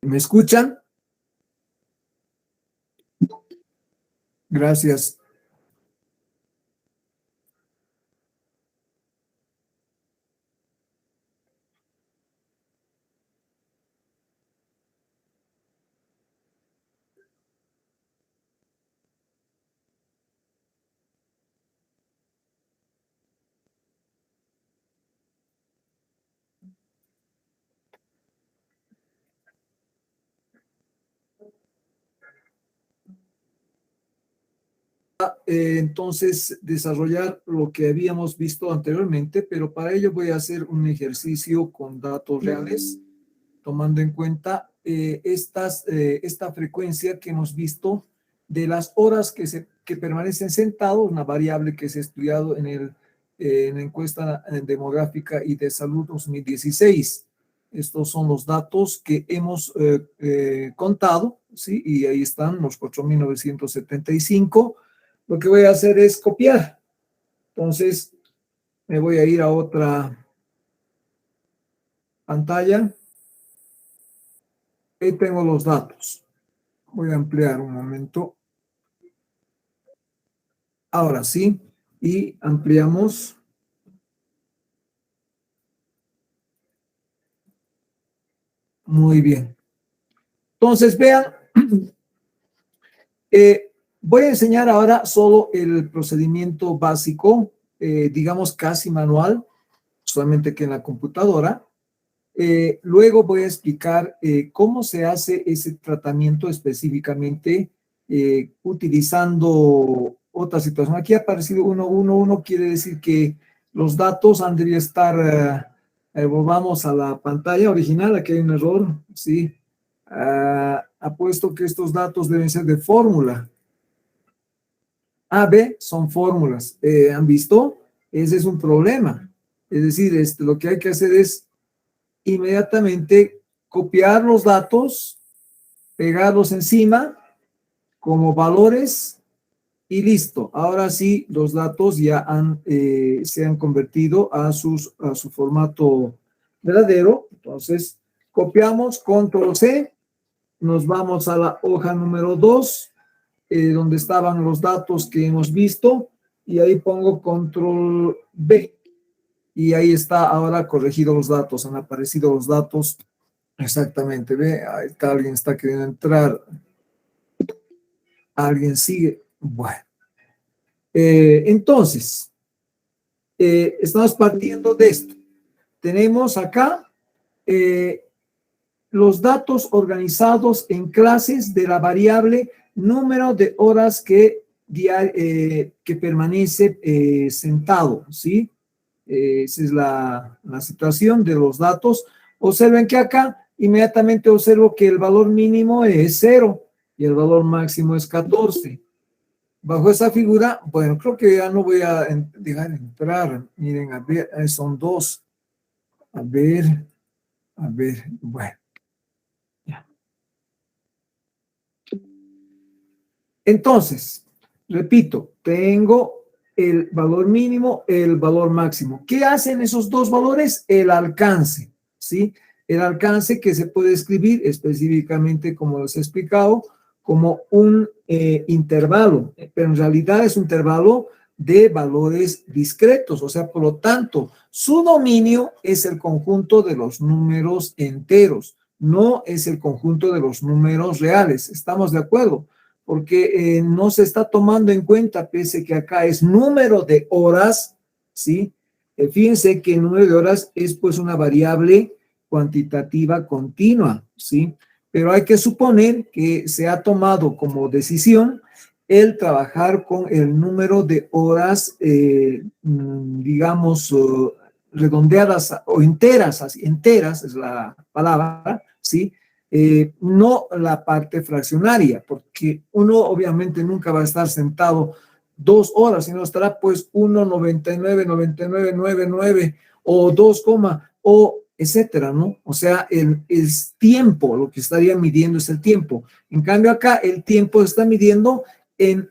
¿Me escuchan? Gracias. Entonces, desarrollar lo que habíamos visto anteriormente, pero para ello voy a hacer un ejercicio con datos reales, tomando en cuenta esta frecuencia que hemos visto de las horas que permanecen sentados, una variable que se ha estudiado en la encuesta demográfica y de salud 2016. Estos son los datos que hemos contado, ¿sí? Y ahí están los 4.975. Lo que voy a hacer es copiar. Entonces, me voy a ir a otra pantalla. Ahí tengo los datos. Voy a ampliar un momento. Ahora sí. Y ampliamos. Muy bien. Entonces, vean, voy a enseñar ahora solo el procedimiento básico, digamos casi manual, solamente que en la computadora. Luego voy a explicar cómo se hace ese tratamiento específicamente utilizando otra situación. Aquí ha aparecido 111, quiere decir que los datos han de estar, volvamos a la pantalla original, aquí hay un error, ¿sí? Ha puesto que estos datos deben ser de fórmula. A, B son fórmulas. ¿Han visto? Ese es un problema. Es decir, lo que hay que hacer es inmediatamente copiar los datos, pegarlos encima como valores y listo. Ahora sí, los datos ya se han convertido a su formato verdadero. Entonces, copiamos, control C, nos vamos a la hoja número 2, donde estaban los datos que hemos visto, y ahí pongo control B. Y ahí está ahora corregido los datos, han aparecido los datos exactamente. Ve, ahí está, alguien está queriendo entrar, alguien sigue. Bueno, entonces, estamos partiendo de esto. Tenemos acá los datos organizados en clases de la variable número de horas que permanece sentado, ¿sí? Esa es la situación de los datos. Observen que acá inmediatamente observo que el valor mínimo es 0 y el valor máximo es 14. Bajo esa figura, bueno, creo que ya no voy a dejar entrar. Miren, a ver, son 2. A ver, bueno. Ya. Entonces, repito, tengo el valor mínimo, el valor máximo. ¿Qué hacen esos dos valores? El alcance, ¿sí? El alcance que se puede escribir específicamente, como les he explicado, como un intervalo, pero en realidad es un intervalo de valores discretos, o sea, por lo tanto, su dominio es el conjunto de los números enteros, no es el conjunto de los números reales. ¿Estamos de acuerdo? Porque no se está tomando en cuenta, pese que acá es número de horas, ¿sí? Fíjense que el número de horas es pues una variable cuantitativa continua, ¿sí? Pero hay que suponer que se ha tomado como decisión el trabajar con el número de horas, digamos, redondeadas o enteras, así, enteras es la palabra, ¿sí? No la parte fraccionaria, porque uno obviamente nunca va a estar sentado 2 horas, sino estará pues 1,99, o 2, o etcétera, ¿no? O sea, el tiempo, lo que estaría midiendo es el tiempo. En cambio acá el tiempo se está midiendo en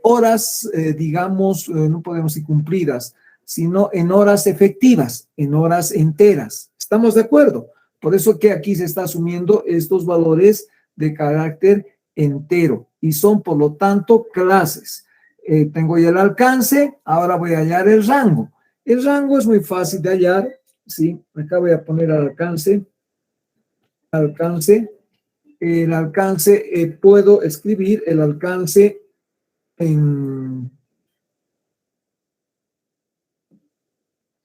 horas, digamos, no podemos decir cumplidas, sino en horas efectivas, en horas enteras. ¿Estamos de acuerdo? Por eso que aquí se está asumiendo estos valores de carácter entero y son, por lo tanto, clases. Tengo ya el alcance, ahora voy a hallar el rango. El rango es muy fácil de hallar, ¿sí? Acá voy a poner alcance. El alcance, puedo escribir el alcance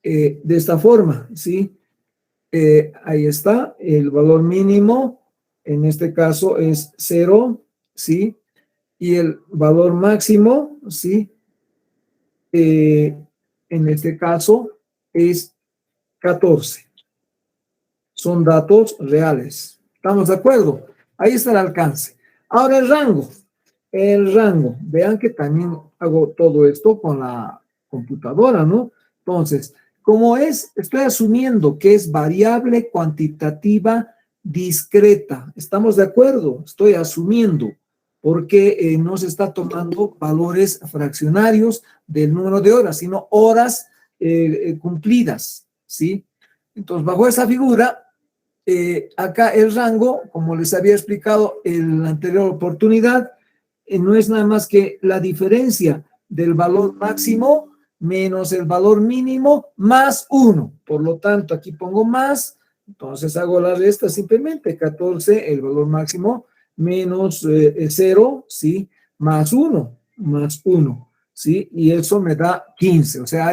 de esta forma, ¿sí? Ahí está, el valor mínimo, en este caso es 0, ¿sí? Y el valor máximo, ¿sí? En este caso es 14. Son datos reales. ¿Estamos de acuerdo? Ahí está el alcance. Ahora el rango. El rango. Vean que también hago todo esto con la computadora, ¿no? Entonces, como estoy asumiendo que es variable cuantitativa discreta. ¿Estamos de acuerdo? Estoy asumiendo porque no se está tomando valores fraccionarios del número de horas, sino horas cumplidas, ¿sí? Entonces, bajo esa figura, acá el rango, como les había explicado en la anterior oportunidad, no es nada más que la diferencia del valor máximo menos el valor mínimo más 1. Por lo tanto, aquí pongo más, entonces hago la resta simplemente, 14, el valor máximo, menos 0, ¿sí? Más 1, ¿sí? Y eso me da 15. O sea,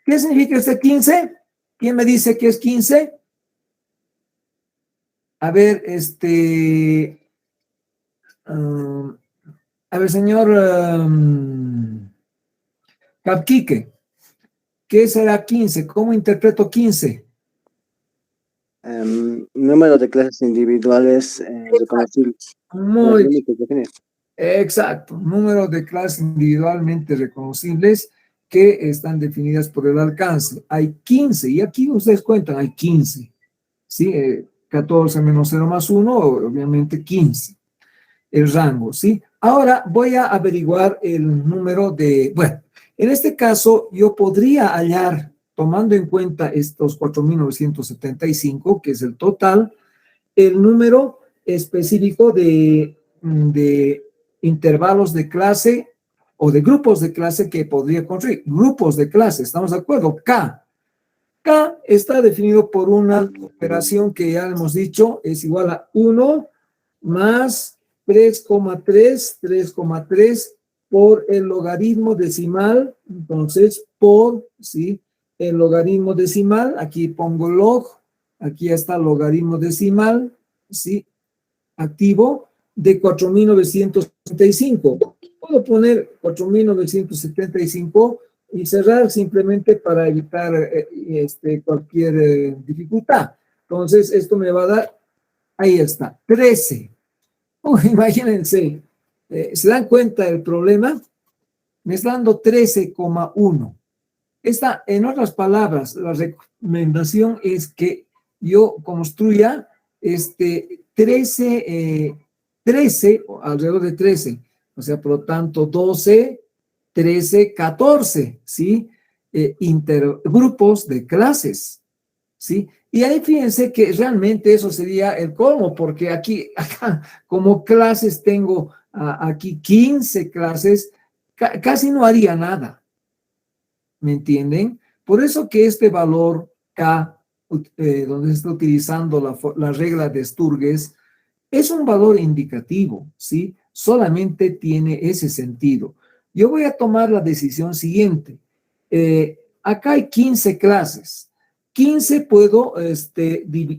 ¿qué significa este 15? ¿Quién me dice que es 15? A ver, a ver, señor Capquique, ¿qué será 15? ¿Cómo interpreto 15? Número de clases individuales reconocibles. Las Muy únicas definidas. exacto, número de clases individualmente reconocibles que están definidas por el alcance. Hay 15, y aquí ustedes cuentan, hay 15, ¿sí? 14 menos 0 más 1, obviamente 15. El rango, ¿sí? Ahora voy a averiguar el número de, bueno, en este caso yo podría hallar, tomando en cuenta estos 4.975, que es el total, el número específico de intervalos de clase o de grupos de clase que podría construir. Grupos de clase, ¿estamos de acuerdo? K. K está definido por una operación que ya hemos dicho, es igual a 1 más 3,3 por el logaritmo decimal, entonces por, ¿sí? El logaritmo decimal, aquí pongo log, aquí está el logaritmo decimal, ¿sí? Activo de 4.975. Puedo poner 4.975 y cerrar simplemente para evitar cualquier dificultad. Entonces, esto me va a dar, ahí está, 13. Imagínense, ¿se dan cuenta del problema? Me está dando 13,1. Esta, en otras palabras, la recomendación es que yo construya 13, alrededor de 13, o sea, por lo tanto, 12, 13, 14, ¿sí? Grupos de clases, ¿sí? Y ahí fíjense que realmente eso sería el colmo, porque aquí, acá, como clases tengo aquí 15 clases, casi no haría nada, ¿me entienden? Por eso que este valor K, donde se está utilizando la regla de Sturges, es un valor indicativo, ¿sí? Solamente tiene ese sentido. Yo voy a tomar la decisión siguiente. Acá hay 15 clases. 15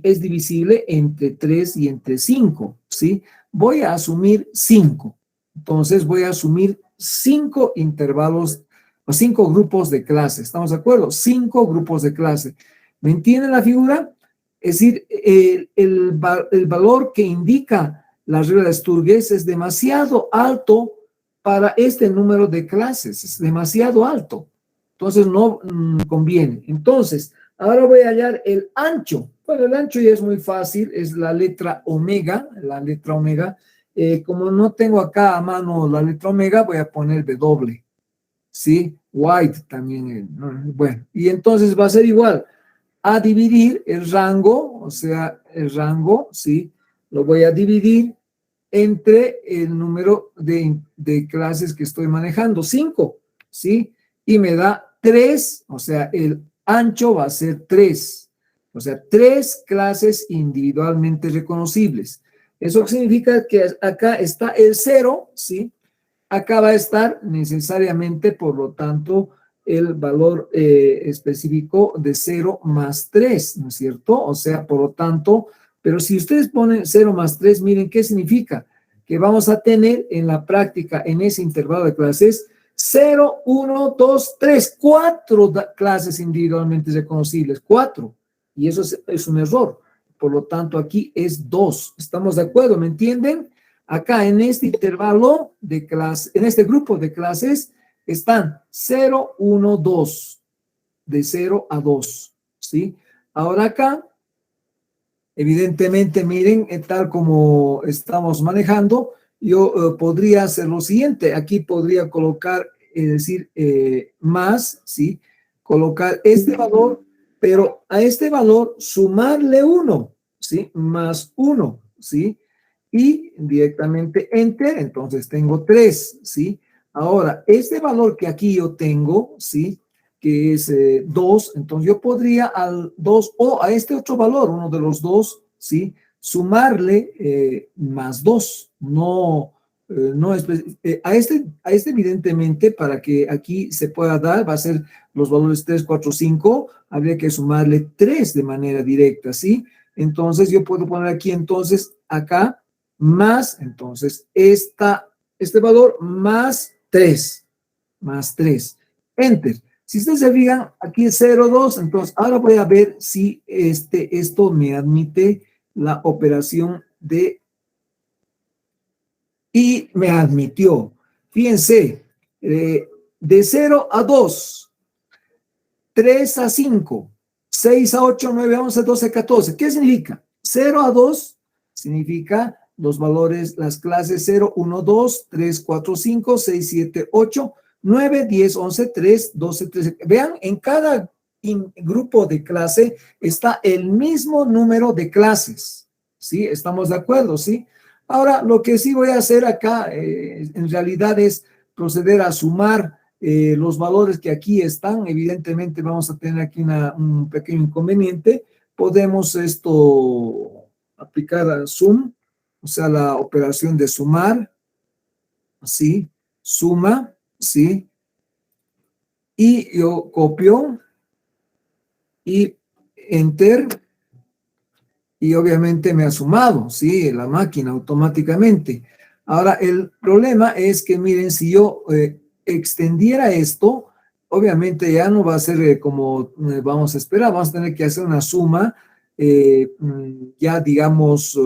es divisible entre 3 y entre 5, ¿sí? Voy a asumir 5. Entonces voy a asumir 5 intervalos o 5 grupos de clase. ¿Estamos de acuerdo? 5 grupos de clase. ¿Me entienden la figura? Es decir, el valor que indica la regla de Sturges es demasiado alto para este número de clases, es demasiado alto. Entonces no conviene. Entonces, ahora voy a hallar el ancho. Bueno, el ancho ya es muy fácil, es la letra omega, como no tengo acá a mano la letra omega, voy a poner W, ¿sí? White también, ¿no? Bueno, y entonces va a ser igual. a dividir el rango, o sea, el rango, ¿sí? Lo voy a dividir entre el número de clases que estoy manejando, 5, ¿sí? Y me da 3, o sea, el ancho va a ser 3, o sea, 3 clases individualmente reconocibles. Eso significa que acá está el 0, ¿sí? Acá va a estar necesariamente, por lo tanto, el valor específico de 0 más 3, ¿no es cierto? O sea, por lo tanto, pero si ustedes ponen 0 más 3, miren qué significa. Que vamos a tener en la práctica, en ese intervalo de clases, 0, 1, 2, 3, 4 clases individualmente reconocibles, 4. Y eso es un error. Por lo tanto, aquí es 2. ¿Estamos de acuerdo? ¿Me entienden? Acá en este intervalo de clases, en este grupo de clases, están 0, 1, 2, de 0 a 2, ¿sí? Ahora acá, evidentemente, miren, tal como estamos manejando, yo podría hacer lo siguiente, aquí podría colocar, es decir, más, ¿sí? Colocar este valor, pero a este valor sumarle 1, ¿sí? Más 1, ¿sí? Y directamente enter, entonces tengo 3, ¿sí? Ahora, este valor que aquí yo tengo, ¿sí? Que es 2, entonces yo podría al 2 o a este otro valor, uno de los dos, ¿sí? Sumarle más 2, no, no a este evidentemente para que aquí se pueda dar, va a ser los valores 3, 4, 5, habría que sumarle 3 de manera directa, ¿sí? Entonces yo puedo poner aquí entonces acá más, entonces este valor más 3, enter. Si ustedes se fijan, aquí es 0, 2, entonces ahora voy a ver si esto me admite la operación de, y me admitió. Fíjense, de 0 a 2, 3 a 5, 6 a 8, 9 a 11, 12 a 14. ¿Qué significa? 0 a 2 significa los valores, las clases 0, 1, 2, 3, 4, 5, 6, 7, 8, 9, 10, 11, 3, 12, 13. Vean, en cada grupo de clase está el mismo número de clases. ¿Sí? ¿Estamos de acuerdo? ¿Sí? Ahora, lo que sí voy a hacer acá, en realidad, es proceder a sumar los valores que aquí están. Evidentemente vamos a tener aquí un pequeño inconveniente. Podemos aplicar a sum, o sea, la operación de sumar, ¿sí? Suma, ¿sí? Y yo copio y enter, y obviamente me ha sumado, ¿sí? La máquina automáticamente. Ahora, el problema es que, miren, si yo extendiera esto, obviamente ya no va a ser como vamos a esperar, vamos a tener que hacer una suma ya, digamos,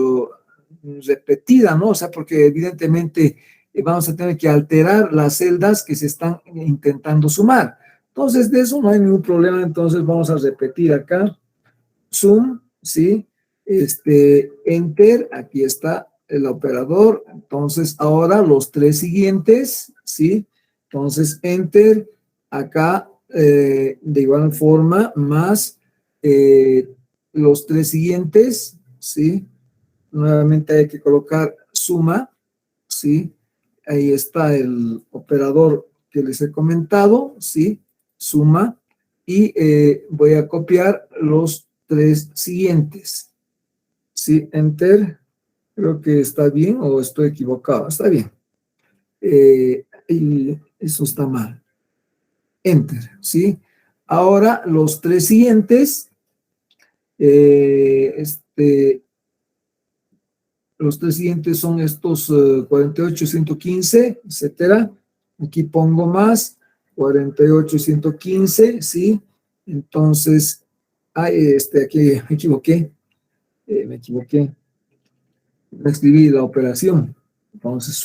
repetida, ¿no? O sea, porque evidentemente vamos a tener que alterar las celdas que se están intentando sumar. Entonces, de eso no hay ningún problema, entonces vamos a repetir acá, sum, ¿sí? Enter, aquí está el operador, entonces ahora los 3 siguientes, ¿sí? Entonces, enter, acá de igual forma, más los 3 siguientes, ¿sí? Nuevamente hay que colocar suma, ¿sí? Ahí está el operador que les he comentado, ¿sí? Suma, y voy a copiar los 3 siguientes, ¿sí? Enter, creo que está bien o estoy equivocado, está bien. Y eso está mal. Enter, ¿sí? Ahora los 3 siguientes, los 3 siguientes son estos 48, 115, etcétera. Aquí pongo más, 48, 115, ¿sí? Entonces, aquí me equivoqué, escribí la operación. Entonces,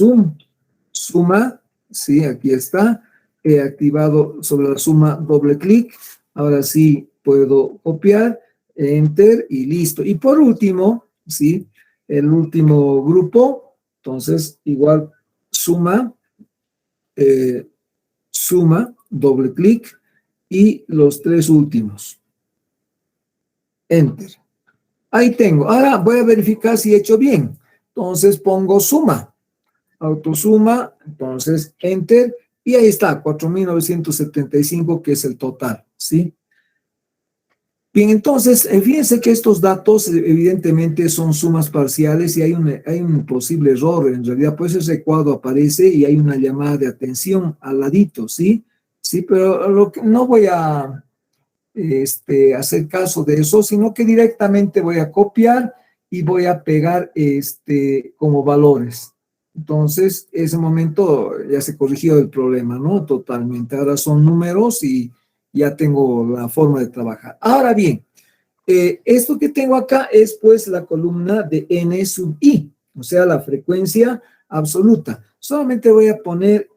suma, sí, aquí está. He activado sobre la suma doble clic. Ahora sí puedo copiar, enter y listo. Y por último, sí, el último grupo, entonces igual suma, doble clic y los 3 últimos. enter. Ahí tengo. Ahora voy a verificar si he hecho bien. Entonces pongo suma, autosuma, entonces enter, y ahí está, 4.975, que es el total, ¿sí? Bien, entonces, fíjense que estos datos evidentemente son sumas parciales y hay un posible error. En realidad, pues ese cuadro aparece y hay una llamada de atención al ladito, ¿sí? Sí, pero no voy a hacer caso de eso, sino que directamente voy a copiar y voy a pegar como valores. Entonces, ese momento ya se corrigió el problema, ¿no? Totalmente. Ahora son números y ya tengo la forma de trabajar. Ahora bien, esto que tengo acá es pues la columna de n sub i, o sea, la frecuencia absoluta. Solamente voy a poner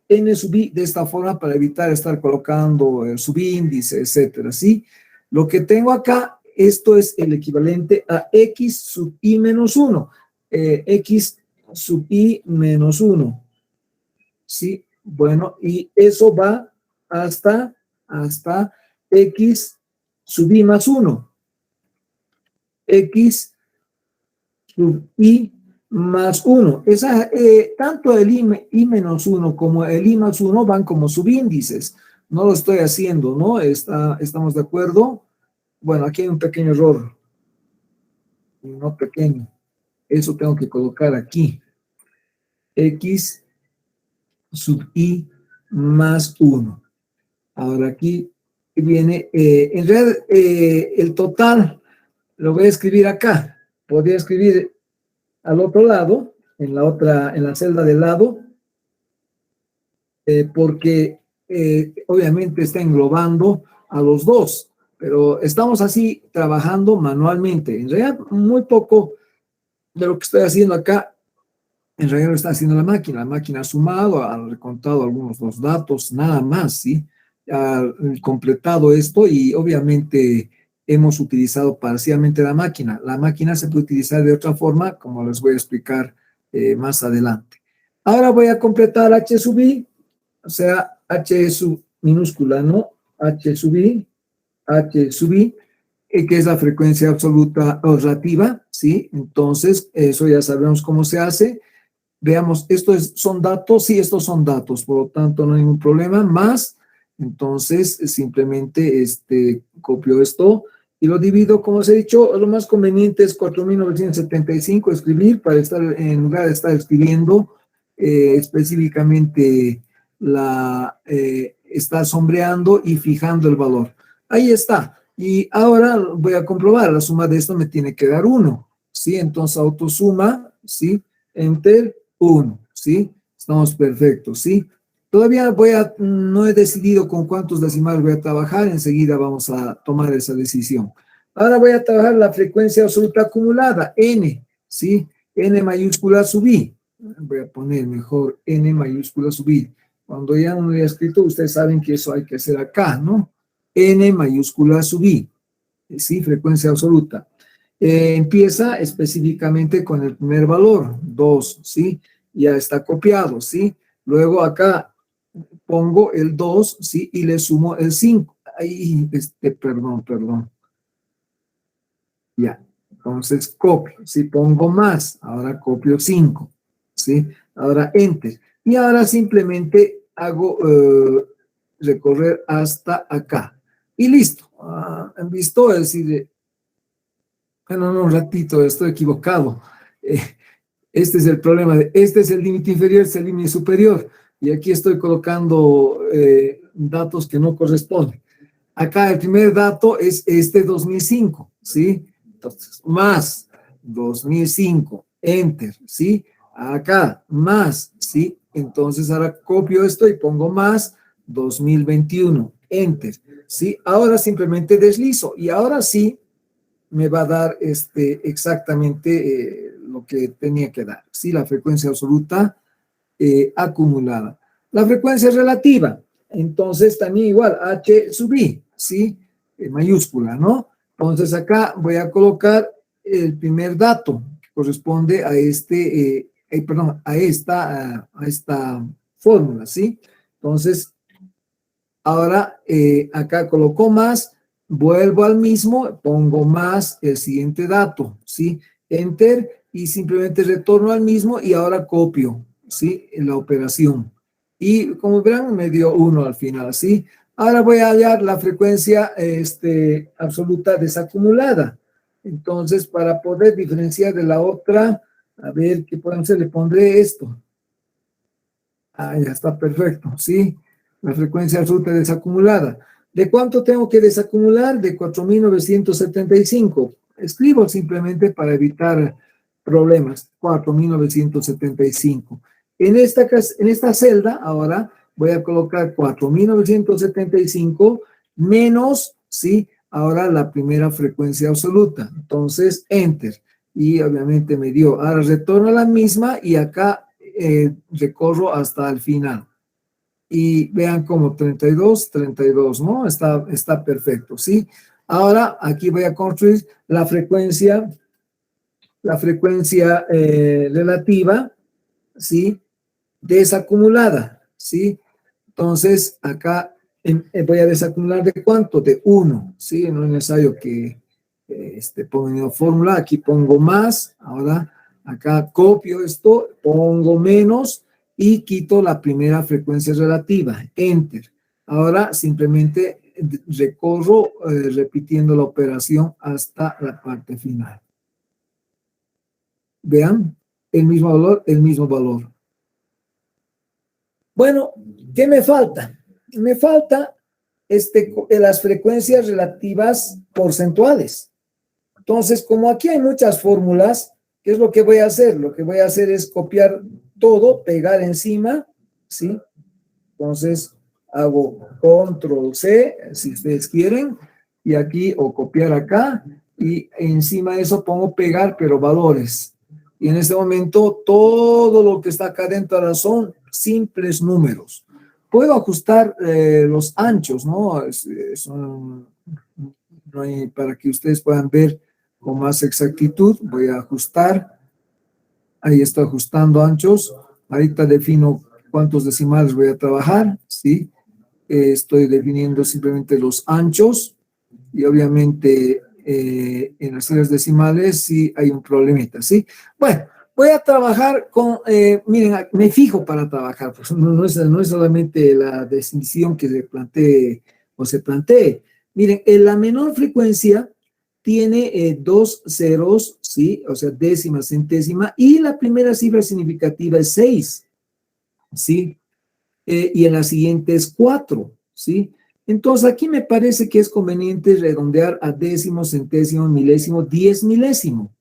n sub i de esta forma para evitar estar colocando el subíndice, etcétera, ¿sí? Lo que tengo acá, esto es el equivalente a x sub i menos 1, x sub i menos 1, ¿sí? Bueno, y eso va hasta x sub i más 1, x sub i más 1. Tanto el i menos 1 como el i más 1 van como subíndices. No lo estoy haciendo, ¿no? ¿Estamos de acuerdo? Bueno, aquí hay un pequeño error. No pequeño. Eso tengo que colocar aquí. X sub i más 1. Ahora aquí viene, en realidad, el total lo voy a escribir acá. Podría escribir al otro lado, en la celda del lado, porque obviamente está englobando a los dos, pero estamos así trabajando manualmente. En realidad, muy poco de lo que estoy haciendo acá, en realidad lo está haciendo la máquina. La máquina ha sumado, ha recontado algunos dos datos, nada más, ¿sí? Ha completado esto y obviamente hemos utilizado parcialmente la máquina. La máquina se puede utilizar de otra forma, como les voy a explicar más adelante. Ahora voy a completar H sub i, o sea, H sub minúscula, ¿no? H sub i, que es la frecuencia absoluta o relativa, ¿sí? Entonces, eso ya sabemos cómo se hace. Veamos, son datos, sí, estos son datos, por lo tanto no hay ningún problema, más, entonces simplemente copio esto y lo divido, como os he dicho, lo más conveniente es 4.975 escribir, para estar, en lugar de estar escribiendo específicamente está sombreando y fijando el valor. Ahí está. Y ahora voy a comprobar, la suma de esto me tiene que dar 1, ¿sí? Entonces autosuma, ¿sí? Enter, 1, ¿sí? Estamos perfectos, ¿sí? Todavía no he decidido con cuántos decimales voy a trabajar, enseguida vamos a tomar esa decisión. Ahora voy a trabajar la frecuencia absoluta acumulada, n, ¿sí? N mayúscula sub i. Voy a poner mejor n mayúscula sub i. Cuando ya no lo he escrito, ustedes saben que eso hay que hacer acá, ¿no? N mayúscula sub i, ¿sí? Frecuencia absoluta. Empieza específicamente con el primer valor, 2, ¿sí? Ya está copiado, ¿sí? Luego acá pongo el 2, ¿sí? Y le sumo el 5. Ahí, perdón. Ya, entonces copio, ¿sí? Pongo más, ahora copio 5, ¿sí? Ahora enter. Y ahora simplemente hago recorrer hasta acá. Y listo. ¿Han visto? Es decir, bueno, no, un ratito, estoy equivocado. Este es el problema. Este es el límite inferior, este es el límite superior. Y aquí estoy colocando datos que no corresponden. Acá el primer dato es 2005, ¿sí? Entonces, más 2005, enter, ¿sí? Acá, más, ¿sí? Entonces ahora copio esto y pongo más 2021, enter, ¿sí? Ahora simplemente deslizo y ahora sí me va a dar exactamente lo que tenía que dar, ¿sí? La frecuencia absoluta acumulada. La frecuencia relativa, entonces también igual, H sub I, ¿sí? Mayúscula, ¿no? Entonces acá voy a colocar el primer dato que corresponde a a esta fórmula, ¿sí? Entonces, ahora acá coloco más vuelvo al mismo, pongo más el siguiente dato, ¿sí? Enter y simplemente retorno al mismo y ahora copio, ¿sí? En la operación. Y como verán, me dio 1 al final, ¿sí? Ahora voy a hallar la frecuencia absoluta desacumulada. Entonces, para poder diferenciar de la otra, a ver qué podemos hacer, le pondré esto. Ah, ya está perfecto, ¿sí? La frecuencia absoluta desacumulada. ¿De cuánto tengo que desacumular? De 4.975. Escribo simplemente para evitar problemas. 4.975. En esta celda, ahora voy a colocar 4.975 menos, ¿sí? Ahora la primera frecuencia absoluta. Entonces, enter. Y obviamente me dio. Ahora retorno a la misma y acá recorro hasta el final. Y vean como 32, 32, ¿no? Está perfecto, ¿sí? Ahora aquí voy a construir la frecuencia relativa, ¿sí? Desacumulada, ¿sí? Entonces, acá voy a desacumular ¿de cuánto? De 1, ¿sí? No es necesario que ponga una fórmula. Aquí pongo más, ahora acá copio esto, pongo menos y quito la primera frecuencia relativa, enter. Ahora simplemente recorro repitiendo la operación hasta la parte final. Vean, el mismo valor, el mismo valor. Bueno, ¿qué me falta? Me falta las frecuencias relativas porcentuales. Entonces, como aquí hay muchas fórmulas, ¿qué es lo que voy a hacer? Lo que voy a hacer es copiar todo, pegar encima, ¿sí? Entonces, hago control C, si ustedes quieren, y aquí, o copiar acá, y encima de eso pongo pegar, pero valores. Y en este momento, todo lo que está acá dentro ahora son simples números. Puedo ajustar los anchos, ¿no? No hay, para que ustedes puedan ver con más exactitud. Voy a ajustar. Ahí estoy ajustando anchos. Ahorita defino cuántos decimales voy a trabajar, ¿sí? Estoy definiendo simplemente los anchos y obviamente en las series decimales sí hay un problemita, ¿sí? Bueno, voy a trabajar con, miren, me fijo para trabajar, pues no es solamente la definición que se plantee o se plantee. Miren, en la menor frecuencia tiene 2 ceros, ¿sí? O sea, décima, centésima, y la primera cifra significativa es 6, ¿sí? Y en la siguiente es 4, ¿sí? Entonces aquí me parece que es conveniente redondear a décimo, centésimo, milésimo, 10 milésimo.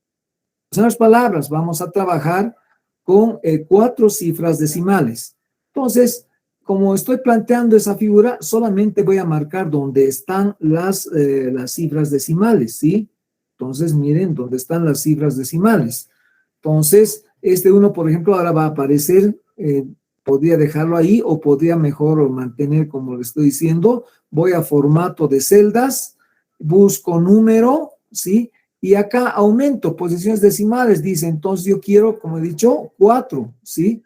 En otras palabras, vamos a trabajar con 4 cifras decimales. Entonces, como estoy planteando esa figura, solamente voy a marcar dónde están las cifras decimales, ¿sí? Entonces, miren dónde están las cifras decimales. Entonces, este 1, por ejemplo, ahora va a aparecer, podría dejarlo ahí o podría mejor mantener como le estoy diciendo. Voy a formato de celdas, busco número, ¿sí? Y acá aumento posiciones decimales, dice, entonces yo quiero, como he dicho, 4, ¿sí?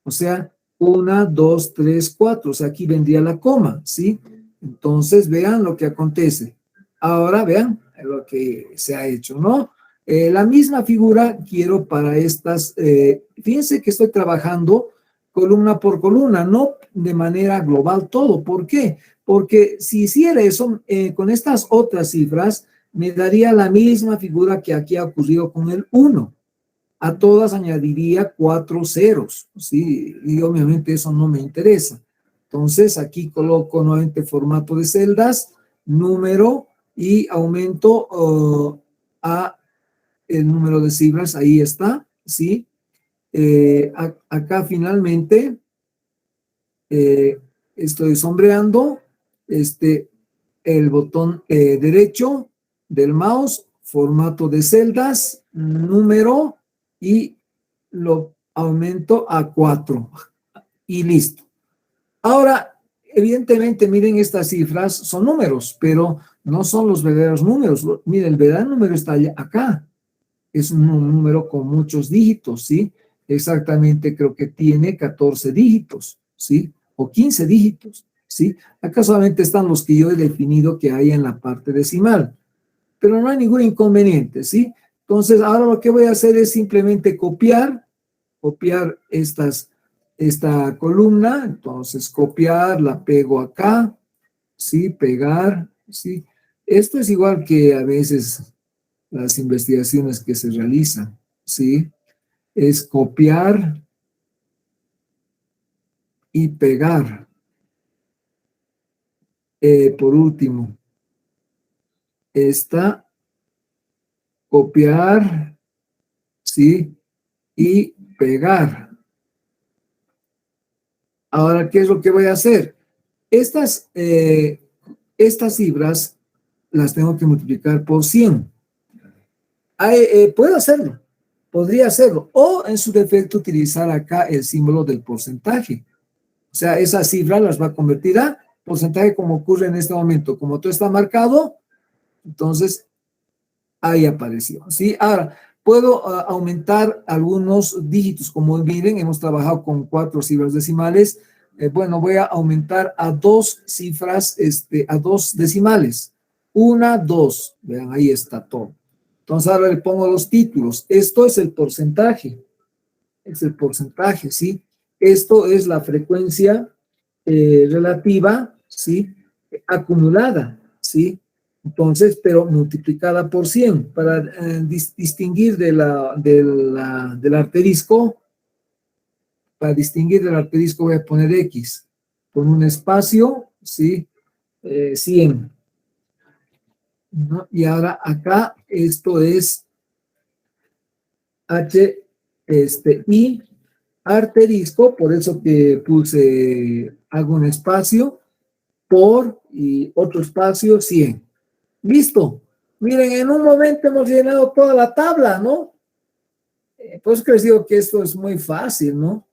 O sea, 1, 2, 3, 4, o sea, aquí vendría la coma, ¿sí? Entonces, vean lo que acontece. Ahora, vean lo que se ha hecho, ¿no? La misma figura quiero para estas, fíjense que estoy trabajando columna por columna, no de manera global todo. ¿Por qué? Porque si hiciera eso con estas otras cifras, me daría la misma figura que aquí ha ocurrido con el 1. A todas añadiría 4 ceros, ¿sí? Y obviamente eso no me interesa. Entonces aquí coloco nuevamente formato de celdas, número y aumento a el número de cifras, ahí está, ¿sí? Acá finalmente estoy sombreando el botón derecho del mouse, formato de celdas, número y lo aumento a 4 y listo. Ahora, evidentemente, miren, estas cifras son números, pero no son los verdaderos números. Miren, el verdadero número está acá. Es un número con muchos dígitos, ¿sí? Exactamente, creo que tiene 14 dígitos, ¿sí? O 15 dígitos. ¿sí? Acá solamente están los que yo he definido que hay en la parte decimal, pero no hay ningún inconveniente, ¿sí? Entonces, ahora lo que voy a hacer es simplemente copiar esta columna, entonces copiar, la pego acá, ¿sí? Pegar, ¿sí? Esto es igual que a veces las investigaciones que se realizan, ¿sí? Es copiar y pegar. Por último, esta, copiar, ¿sí? Y pegar. Ahora, ¿qué es lo que voy a hacer? Estas cifras las tengo que multiplicar por 100. Puedo hacerlo, podría hacerlo, o en su defecto utilizar acá el símbolo del porcentaje. O sea, esas cifras las va a convertir a porcentaje como ocurre en este momento. Como todo está marcado, entonces ahí apareció, ¿sí? Ahora, puedo aumentar algunos dígitos. Como miren, hemos trabajado con 4 cifras decimales. Bueno, voy a aumentar a 2 cifras, a 2 decimales. 1, 2. Vean, ahí está todo. Entonces ahora le pongo los títulos. Esto es el porcentaje. Es el porcentaje, ¿sí? Esto es la frecuencia relativa, ¿sí? Acumulada, ¿sí? Entonces, pero multiplicada por 100 para distinguir del asterisco. Para distinguir del asterisco voy a poner X con un espacio, ¿sí? 100. ¿No? Y ahora acá esto es H, I, asterisco, por eso que puse, hago un espacio, por y otro espacio, 100. Listo. Miren, en un momento hemos llenado toda la tabla, ¿no? Pues que les digo que esto es muy fácil, ¿no?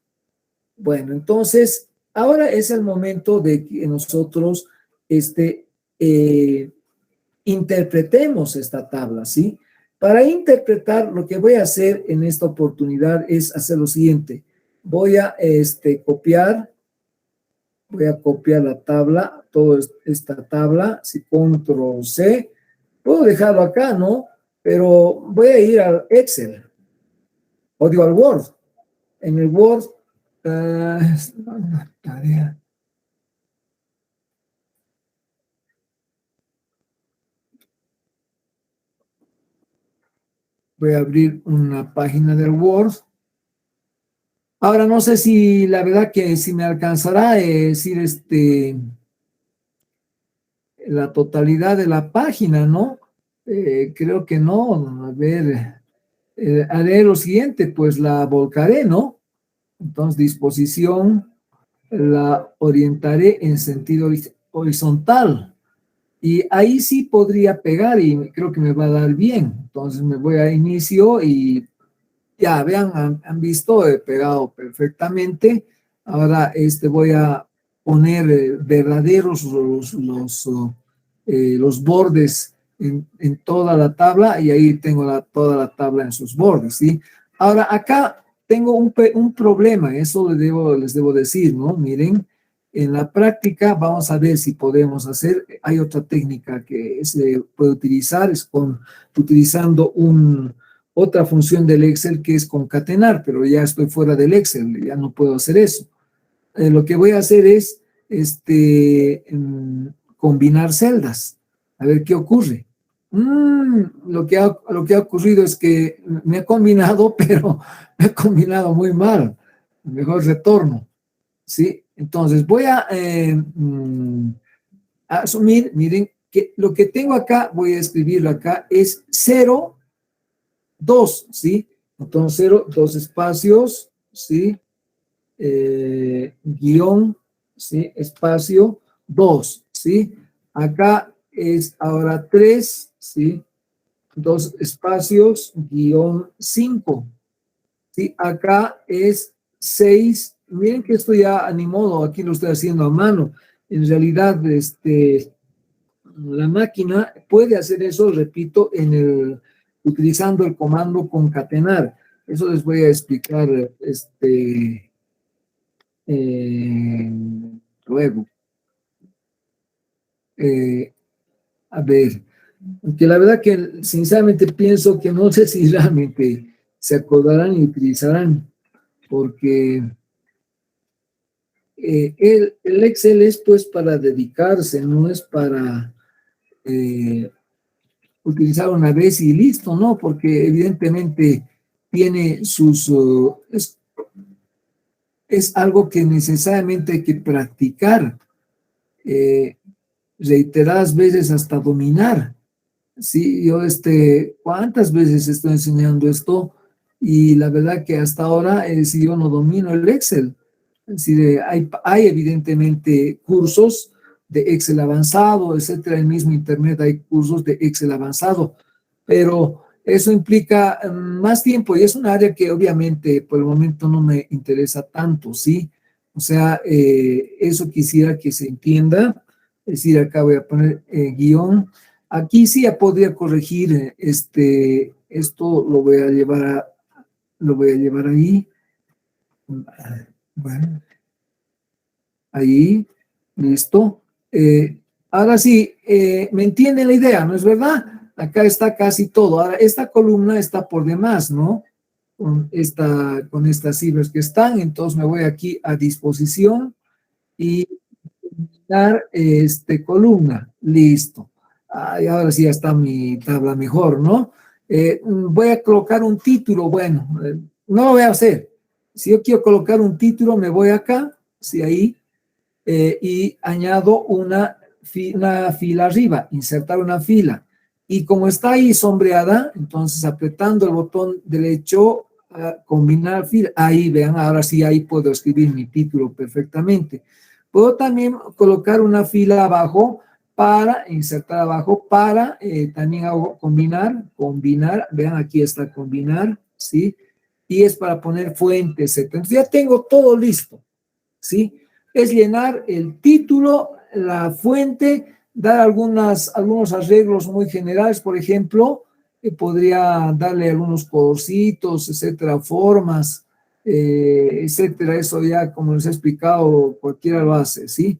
Bueno, entonces, ahora es el momento de que nosotros interpretemos esta tabla, ¿sí? Para interpretar, lo que voy a hacer en esta oportunidad es hacer lo siguiente. Voy a copiar la tabla, toda esta tabla, si control C, puedo dejarlo acá, ¿no? Pero voy a ir al Excel, o digo al Word. En el Word, tarea. Voy a abrir una página del Word. Ahora no sé si la verdad que si me alcanzará a decir la totalidad de la página, ¿no? Creo que no. A ver, haré lo siguiente, pues la volcaré, ¿no? Entonces, disposición, la orientaré en sentido horizontal. Y ahí sí podría pegar y creo que me va a dar bien. Entonces me voy a inicio y ya, vean, han visto, he pegado perfectamente. Ahora voy a poner verdaderos los bordes en toda la tabla y ahí tengo toda la tabla en sus bordes, ¿sí? Ahora, acá tengo un problema, eso les debo decir, ¿no? Miren, en la práctica vamos a ver si podemos hacer, hay otra técnica que se puede utilizar, es utilizando otra función del Excel que es concatenar, pero ya estoy fuera del Excel, ya no puedo hacer eso. Lo que voy a hacer es combinar celdas, a ver qué ocurre. Lo que ha ocurrido es que me he combinado, pero me he combinado muy mal. Mejor retorno, ¿sí? Entonces voy a asumir, miren, que lo que tengo acá, voy a escribirlo acá, es 0, 2, ¿sí? Entonces 0, 2 espacios, ¿sí? Guión, ¿sí? Espacio 2, ¿sí? Acá es ahora 3, ¿sí? 2 espacios, guión 5, ¿sí? Acá es 6, miren que esto ya ni modo, aquí lo estoy haciendo a mano. En realidad, la máquina puede hacer eso, repito, utilizando el comando concatenar. Eso les voy a explicar luego. A ver, aunque la verdad que sinceramente pienso que no sé si realmente se acordarán y utilizarán, porque el Excel es pues para dedicarse, no es para utilizar una vez y listo, ¿no? Porque evidentemente tiene es algo que necesariamente hay que practicar eh, reiteradas veces hasta dominar. Sí, yo ¿cuántas veces estoy enseñando esto? Y la verdad que hasta ahora, si yo no domino el Excel, es decir, hay evidentemente cursos de Excel avanzado, etcétera. En el mismo Internet hay cursos de Excel avanzado, pero eso implica más tiempo y es un área que obviamente por el momento no me interesa tanto, ¿sí? O sea, eso quisiera que se entienda. Es decir, acá voy a poner guión. Aquí sí ya podría corregir esto lo voy a llevar ahí. Bueno, ahí, listo. Ahora sí, me entienden la idea, ¿no es verdad? Acá está casi todo. Ahora, esta columna está por demás, ¿no? Con estas cifras que están, entonces me voy aquí a disposición y dar columna, listo. Y ahora sí ya está mi tabla mejor, ¿no? Voy a colocar un título, bueno, no lo voy a hacer. Si yo quiero colocar un título, me voy acá, sí, ahí, y añado una fila arriba, insertar una fila. Y como está ahí sombreada, entonces apretando el botón derecho, combinar fila, ahí vean, ahora sí, ahí puedo escribir mi título perfectamente. Puedo también colocar una fila abajo para insertar abajo, para también hago combinar, vean, aquí está combinar, ¿sí? Y es para poner fuentes, etc. Entonces ya tengo todo listo, ¿sí? Es llenar el título, la fuente, dar algunos arreglos muy generales, por ejemplo, podría darle algunos colorcitos, etcétera, formas, etcétera. Eso ya, como les he explicado, cualquiera lo hace, ¿sí?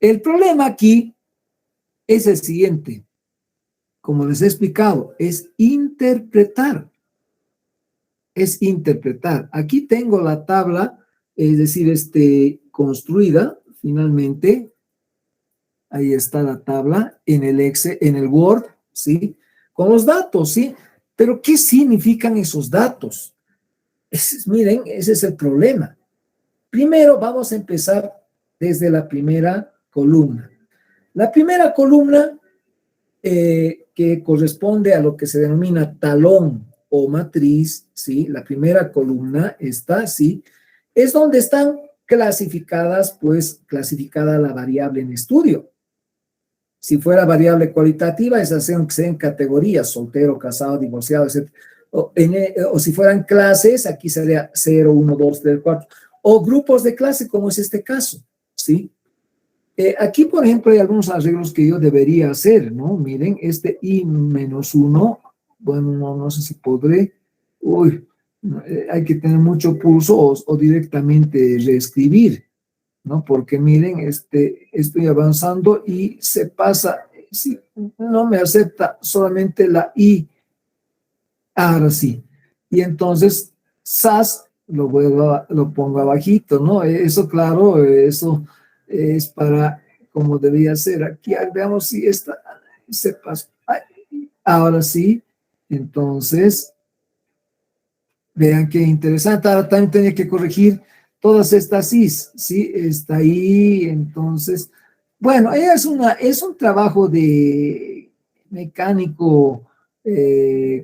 El problema aquí es el siguiente, como les he explicado, es interpretar. Es interpretar. Aquí tengo la tabla, es decir, construida finalmente. Ahí está la tabla en el Excel, en el Word, ¿sí? Con los datos, ¿sí? Pero ¿qué significan esos datos? Miren, ese es el problema. Primero vamos a empezar desde la primera columna. La primera columna que corresponde a lo que se denomina talón o matriz, ¿sí? La primera columna está, ¿sí? Es donde están clasificadas, pues, clasificada la variable en estudio. Si fuera variable cualitativa, esas sean categorías, soltero, casado, divorciado, etc. O si fueran clases, aquí sería 0, 1, 2, 3, 4. O grupos de clase, como es este caso, ¿sí? Aquí, por ejemplo, hay algunos arreglos que yo debería hacer, ¿no? Miren, este I-1, bueno, no sé si podré. Uy, hay que tener mucho pulso o directamente reescribir, ¿no? Porque miren, estoy avanzando y se pasa, sí, no me acepta solamente la I, ahora sí. Y entonces, SAS lo pongo abajito, ¿no? Eso, claro, eso es para, como debía ser. Aquí veamos si esta se pasa. Ahora sí, entonces, vean qué interesante. Ahora también tenía que corregir todas estas is, ¿sí? Está ahí, entonces, bueno, es un trabajo de mecánico,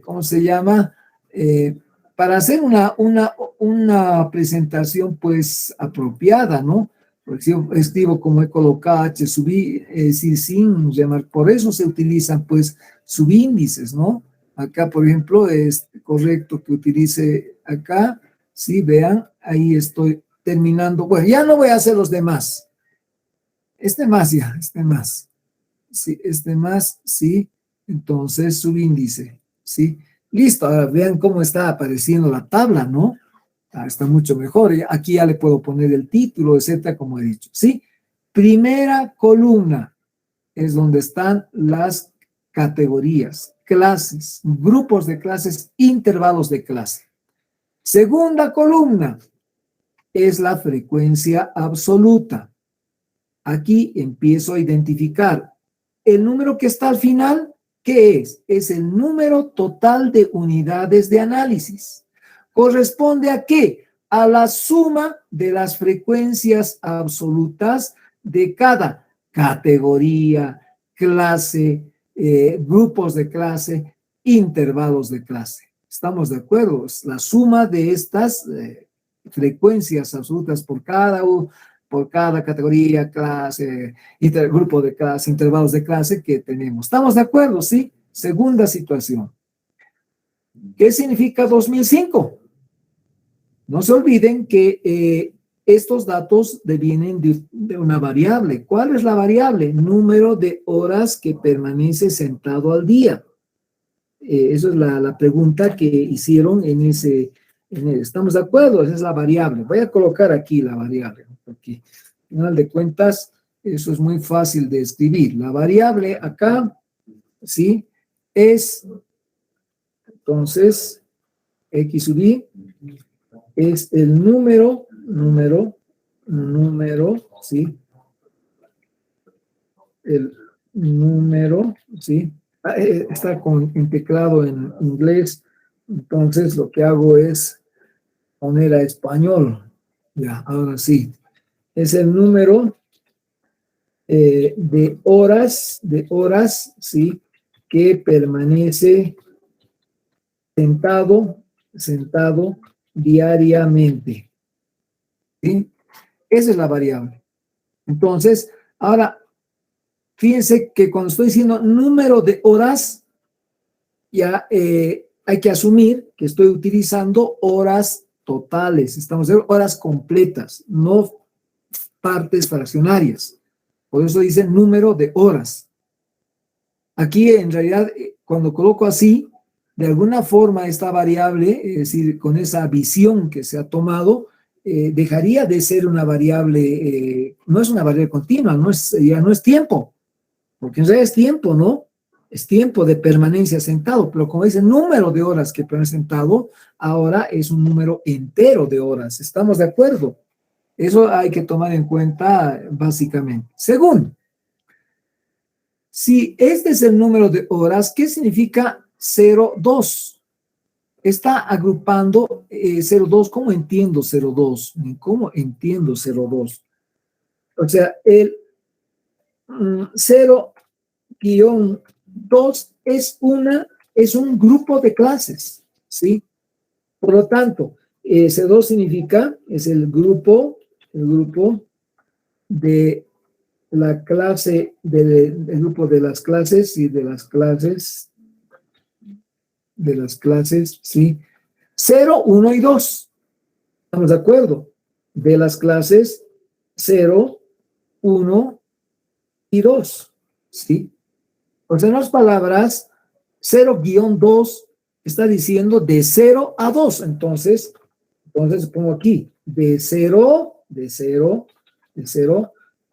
¿cómo se llama? Eh, para hacer una presentación, pues, apropiada, ¿no? Porque si yo escribo como he colocado H subí, sin llamar, por eso se utilizan, pues, subíndices, ¿no? Acá, por ejemplo, es correcto que utilice acá. Sí, vean, ahí estoy terminando. Bueno, ya no voy a hacer los demás. Más ya, más. Sí, más, sí. Entonces, subíndice, ¿sí? Listo, ahora vean cómo está apareciendo la tabla, ¿no? Está mucho mejor. Aquí ya le puedo poner el título, etcétera, como he dicho, ¿sí? Primera columna. es donde están las categorías, clases, grupos de clases, intervalos de clase. Segunda columna es la frecuencia absoluta. Aquí empiezo a identificar el número que está al final. ¿Qué es? Es el número total de unidades de análisis. ¿Corresponde a qué? A la suma de las frecuencias absolutas de cada categoría, clase, grupos de clase, intervalos de clase. ¿Estamos de acuerdo? Es la suma de estas frecuencias absolutas por cada categoría, clase, grupo de clase, intervalos de clase que tenemos. ¿Estamos de acuerdo? Sí. Segunda situación. ¿Qué significa 2005? No se olviden que estos datos devienen de una variable. ¿Cuál es la variable? Número de horas que permanece sentado al día. Esa es la pregunta que hicieron en ese. ¿Estamos de acuerdo? Esa es la variable. Voy a colocar aquí la variable, porque al final de cuentas eso es muy fácil de escribir. La variable acá, ¿sí? Es, entonces, X sub I es el número, ¿sí? El número, ¿sí? Está en teclado en inglés, entonces lo que hago es poner a español. Ya, ahora sí. Es el número de horas, ¿sí? Que permanece sentado diariamente. ¿Sí? Esa es la variable. Entonces, ahora, fíjense que cuando estoy diciendo número de horas, ya hay que asumir que estoy utilizando horas totales. Estamos en horas completas, no partes fraccionarias. Por eso dice número de horas. Aquí, en realidad, cuando coloco así, de alguna forma esta variable, es decir, con esa visión que se ha tomado, dejaría de ser una variable, no es una variable continua, ya no es tiempo, porque en realidad es tiempo, ¿no? Es tiempo de permanencia sentado, pero como dice número de horas que permanece sentado, ahora es un número entero de horas. ¿Estamos de acuerdo? Eso hay que tomar en cuenta básicamente. Según, si este es el número de horas, ¿qué significa 02? Está agrupando 02. ¿Cómo entiendo 02? ¿Cómo entiendo 02? O sea, el 0-2 es un grupo de clases, ¿sí? Por lo tanto, C2 significa, es el grupo de la clase, del grupo de las clases y de las clases, ¿sí? 0, 1 y 2. ¿Estamos de acuerdo? De las clases 0, 1 y 2, ¿sí? Pues en otras palabras, 0-2 está diciendo de 0 a 2. Entonces pongo aquí, de 0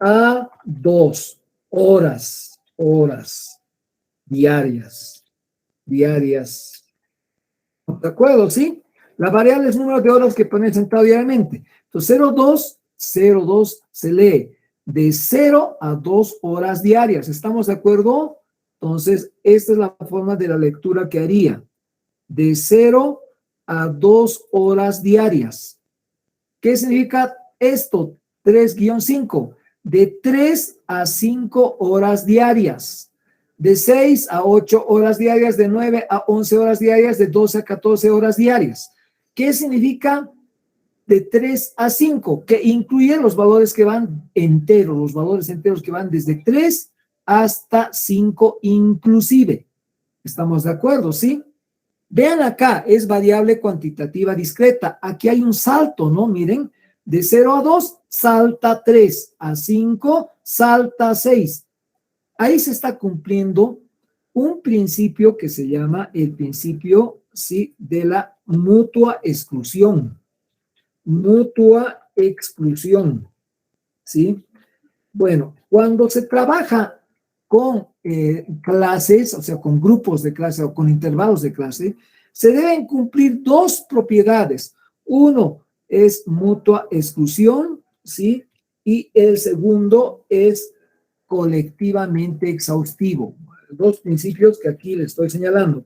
a 2 horas diarias. ¿De acuerdo? ¿Sí? La variable es número de horas que ponen sentado diariamente. Entonces, 0,2 se lee de 0 a 2 horas diarias. ¿Estamos de acuerdo? Entonces, esta es la forma de la lectura que haría. De 0 a 2 horas diarias. ¿Qué significa esto? 3-5. De 3 a 5 horas diarias. De 6 a 8 horas diarias, de 9 a 11 horas diarias, de 12 a 14 horas diarias. ¿Qué significa de 3 a 5? Que incluye los valores que van enteros, los valores enteros que van desde 3 hasta 5 inclusive. ¿Estamos de acuerdo? ¿Sí? Vean acá, es variable cuantitativa discreta. Aquí hay un salto, ¿no? Miren, de 0 a 2 salta 3, a 5 salta 6. Ahí se está cumpliendo un principio que se llama el principio, ¿sí?, de la mutua exclusión. Mutua exclusión, ¿sí? Bueno, cuando se trabaja con clases, o sea, con grupos de clase o con intervalos de clase, se deben cumplir dos propiedades. Uno es mutua exclusión, ¿sí? Y el segundo es colectivamente exhaustivo. Dos principios que aquí le estoy señalando.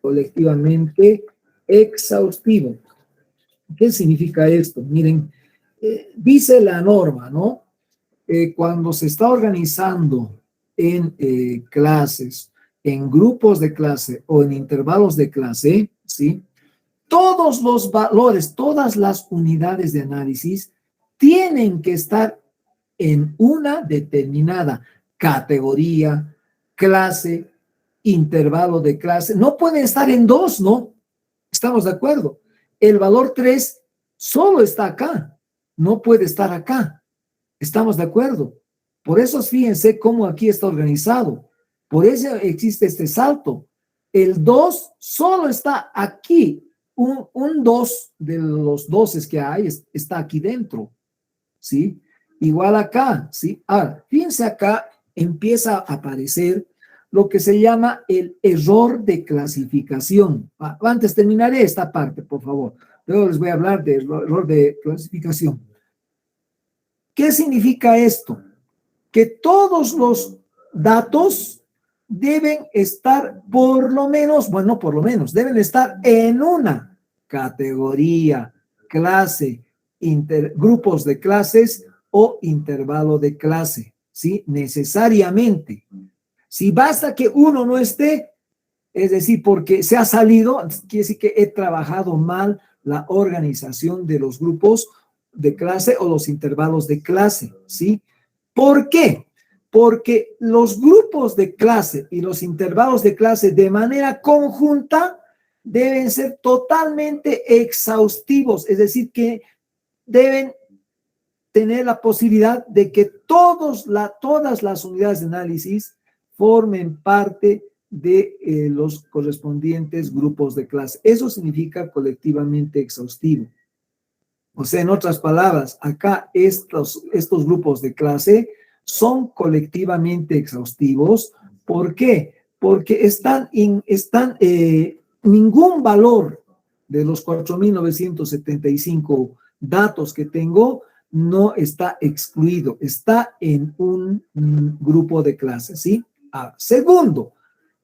Colectivamente exhaustivo. ¿Qué significa esto? Miren, dice la norma, ¿no? Cuando se está organizando en clases, en grupos de clase o en intervalos de clase, ¿sí? Todos los valores, todas las unidades de análisis tienen que estar en una determinada categoría, clase, intervalo de clase. No pueden estar en dos, ¿no? Estamos de acuerdo. El valor 3 solo está acá, no puede estar acá. Estamos de acuerdo. Por eso fíjense cómo aquí está organizado. Por eso existe este salto. El 2 solo está aquí. Un 2 de los 12 que hay está aquí dentro. ¿Sí? Igual acá. ¿Sí? Ahora, fíjense acá, empieza a aparecer lo que se llama el error de clasificación. Antes terminaré esta parte, por favor. Luego les voy a hablar del error de clasificación. ¿Qué significa esto? Que todos los datos deben estar por lo menos, bueno, no por lo menos, deben estar en una categoría, clase, grupos de clases o intervalo de clase, ¿sí? Necesariamente. Si basta que uno no esté, es decir, porque se ha salido, quiere decir que he trabajado mal la organización de los grupos de clase o los intervalos de clase, ¿sí? ¿Por qué? Porque los grupos de clase y los intervalos de clase de manera conjunta deben ser totalmente exhaustivos, es decir, que deben tener la posibilidad de que todas las unidades de análisis formen parte de los correspondientes grupos de clase. Eso significa colectivamente exhaustivo. O sea, en otras palabras, acá estos grupos de clase son colectivamente exhaustivos. ¿Por qué? Porque ningún valor de los 4.975 datos que tengo no está excluido, está en un grupo de clase, ¿sí? Segundo,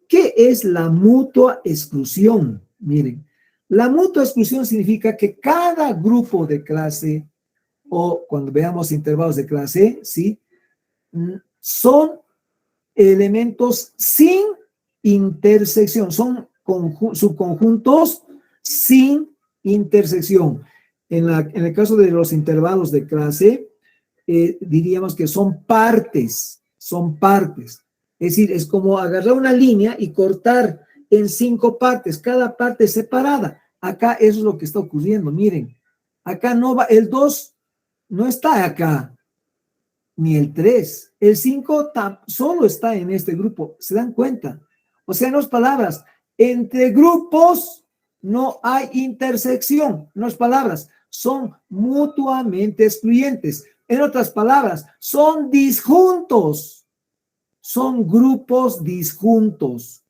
¿qué es la mutua exclusión? Miren, la mutua exclusión significa que cada grupo de clase, o cuando veamos intervalos de clase, ¿sí? Son elementos sin intersección, son subconjuntos sin intersección. En el caso de los intervalos de clase, diríamos que son partes. Es decir, es como agarrar una línea y cortar en 5 partes, cada parte separada. Acá eso es lo que está ocurriendo, miren. Acá no va, el 2 no está acá, ni el 3. El 5 solo está en este grupo, ¿se dan cuenta? O sea, en otras palabras, entre grupos no hay intersección. En otras palabras, son mutuamente excluyentes. En otras palabras, son disjuntos. Son grupos disjuntos.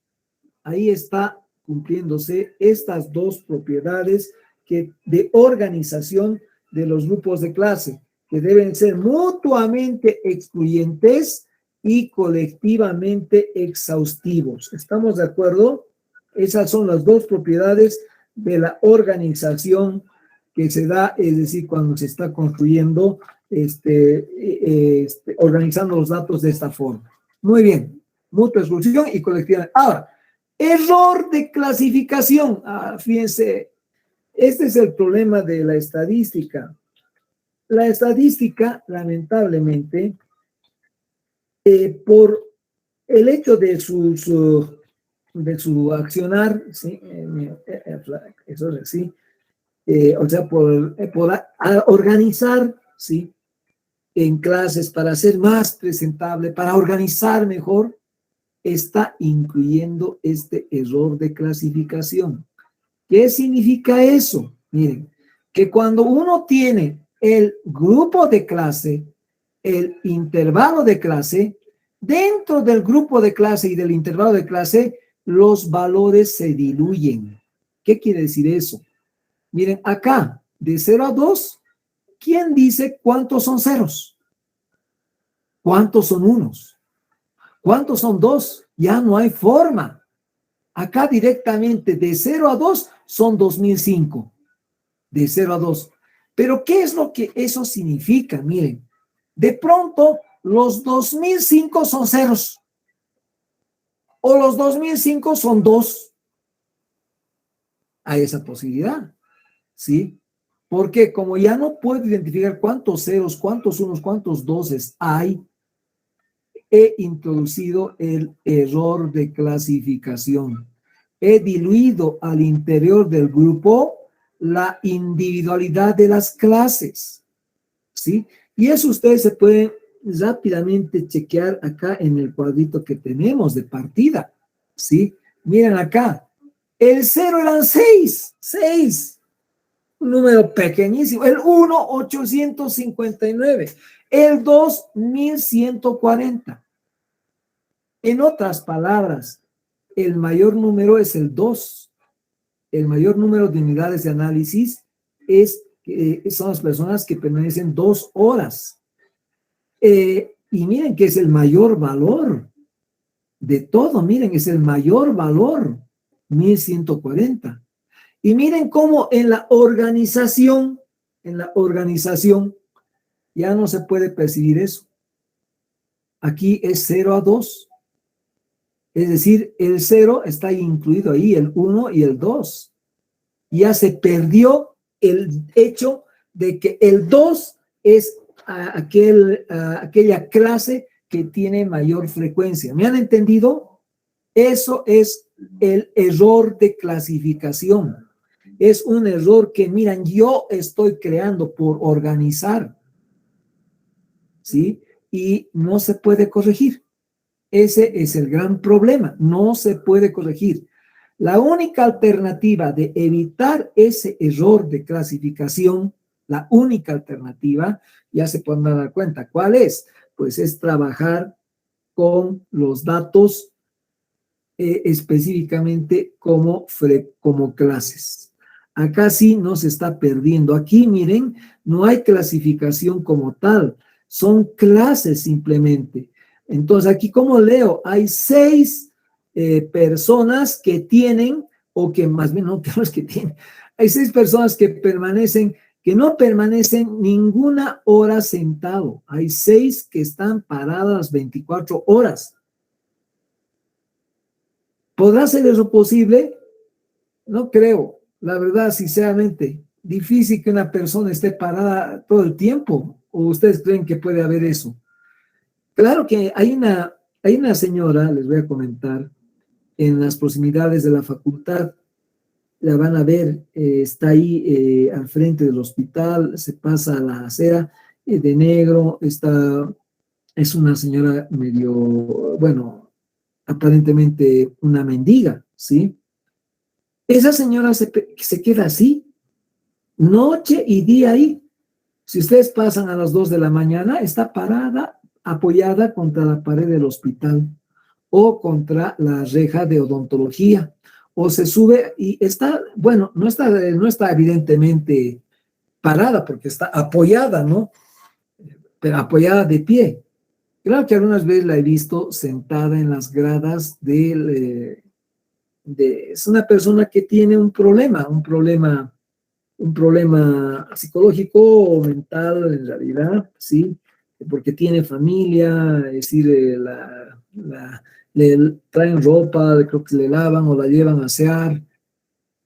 Ahí está cumpliéndose estas dos propiedades de organización de los grupos de clase, que deben ser mutuamente excluyentes y colectivamente exhaustivos. ¿Estamos de acuerdo? Esas son las dos propiedades de la organización que se da, es decir, cuando se está construyendo, organizando los datos de esta forma. Muy bien, mutua exclusión y colectiva. Ahora, error de clasificación. Fíjense, este es el problema de la estadística. La estadística, lamentablemente, por el hecho de su accionar, ¿sí? Eso es así, o sea, por organizar, ¿sí? En clases para ser más presentable, para organizar mejor, está incluyendo este error de clasificación. ¿Qué significa eso? Miren, que cuando uno tiene el grupo de clase el intervalo de clase, dentro del grupo de clase y del intervalo de clase, los valores se diluyen. ¿Qué quiere decir eso? Miren, acá, de 0 a 2, ¿quién dice cuántos son ceros? ¿Cuántos son unos? ¿Cuántos son dos? Ya no hay forma. Acá directamente de 0 a 2 son 2005. De 0 a 2. Pero ¿qué es lo que eso significa? Miren, de pronto los 2005 son ceros. O los 2005 son 2. Hay esa posibilidad, ¿sí? Porque como ya no puedo identificar cuántos ceros, cuántos unos, cuántos doses hay, he introducido el error de clasificación. He diluido al interior del grupo la individualidad de las clases, ¿sí? Y eso ustedes se pueden rápidamente chequear acá en el cuadrito que tenemos de partida, ¿sí? Miren acá, el 0 eran 6, un número pequeñísimo, el 1, 859, el 2, 1140. En otras palabras, el mayor número es el 2. El mayor número de unidades de análisis son las personas que permanecen 2 horas. Y miren que es el mayor valor de todo. Miren, es el mayor valor, 1140. Y miren cómo en la organización ya no se puede percibir eso. Aquí es 0 a 2. Es decir, el 0 está incluido ahí, el 1 y el 2. Ya se perdió el hecho de que el 2 es aquella clase que tiene mayor frecuencia. ¿Me han entendido? Eso es el error de clasificación. Es un error que, miran, yo estoy creando por organizar, ¿sí? Y no se puede corregir. Ese es el gran problema, no se puede corregir. La única alternativa de evitar ese error de clasificación, la única alternativa, ya se pueden dar cuenta, ¿cuál es? Pues es trabajar con los datos específicamente como clases. Acá sí no se está perdiendo. Aquí, miren, no hay clasificación como tal, son clases simplemente. Entonces, aquí, ¿cómo leo? Hay 6 personas que tienen, o que más bien no tenemos que tienen, hay 6 personas que no permanecen ninguna hora sentado. Hay 6 que están paradas 24 horas. ¿Podrá ser eso posible? No creo. La verdad, sinceramente, difícil que una persona esté parada todo el tiempo. ¿O ustedes creen que puede haber eso? Claro que hay una señora, les voy a comentar, en las proximidades de la facultad, la van a ver, está ahí al frente del hospital, se pasa a la acera de negro, es una señora medio, bueno, aparentemente una mendiga, ¿sí? Esa señora se queda así, noche y día ahí. Si ustedes pasan a las 2 de la mañana, está parada, apoyada contra la pared del hospital o contra la reja de odontología, o se sube y está, bueno, no está evidentemente parada porque está apoyada, ¿no? Pero apoyada de pie. Claro que algunas veces la he visto sentada en las gradas es una persona que tiene un problema psicológico o mental en realidad, ¿sí? Porque tiene familia, es decir, le traen ropa, creo que le lavan o la llevan a asear,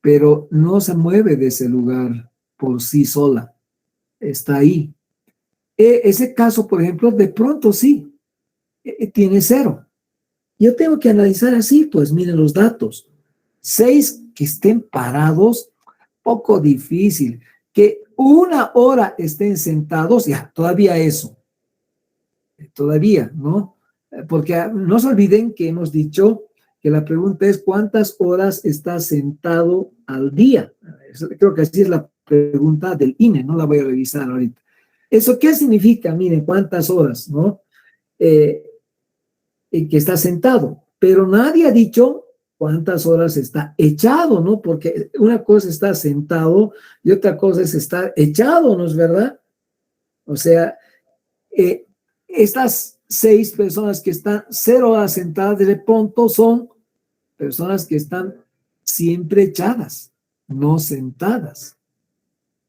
pero no se mueve de ese lugar por sí sola, está ahí. Ese caso, por ejemplo, de pronto sí, tiene 0. Yo tengo que analizar así, pues miren los datos. 6 que estén parados, poco difícil. Que 1 hora estén sentados, ya, todavía eso. Todavía, ¿no? Porque no se olviden que hemos dicho que la pregunta es ¿cuántas horas estás sentado al día? Creo que así es la pregunta del INE, no la voy a revisar ahorita. ¿Eso qué significa? Miren, cuántas horas, ¿no? Que está sentado, pero nadie ha dicho cuántas horas está echado, ¿no? Porque una cosa es estar sentado y otra cosa es estar echado, ¿no es verdad? O sea, estas 6 personas que están 0 horas sentadas de pronto son personas que están siempre echadas, no sentadas.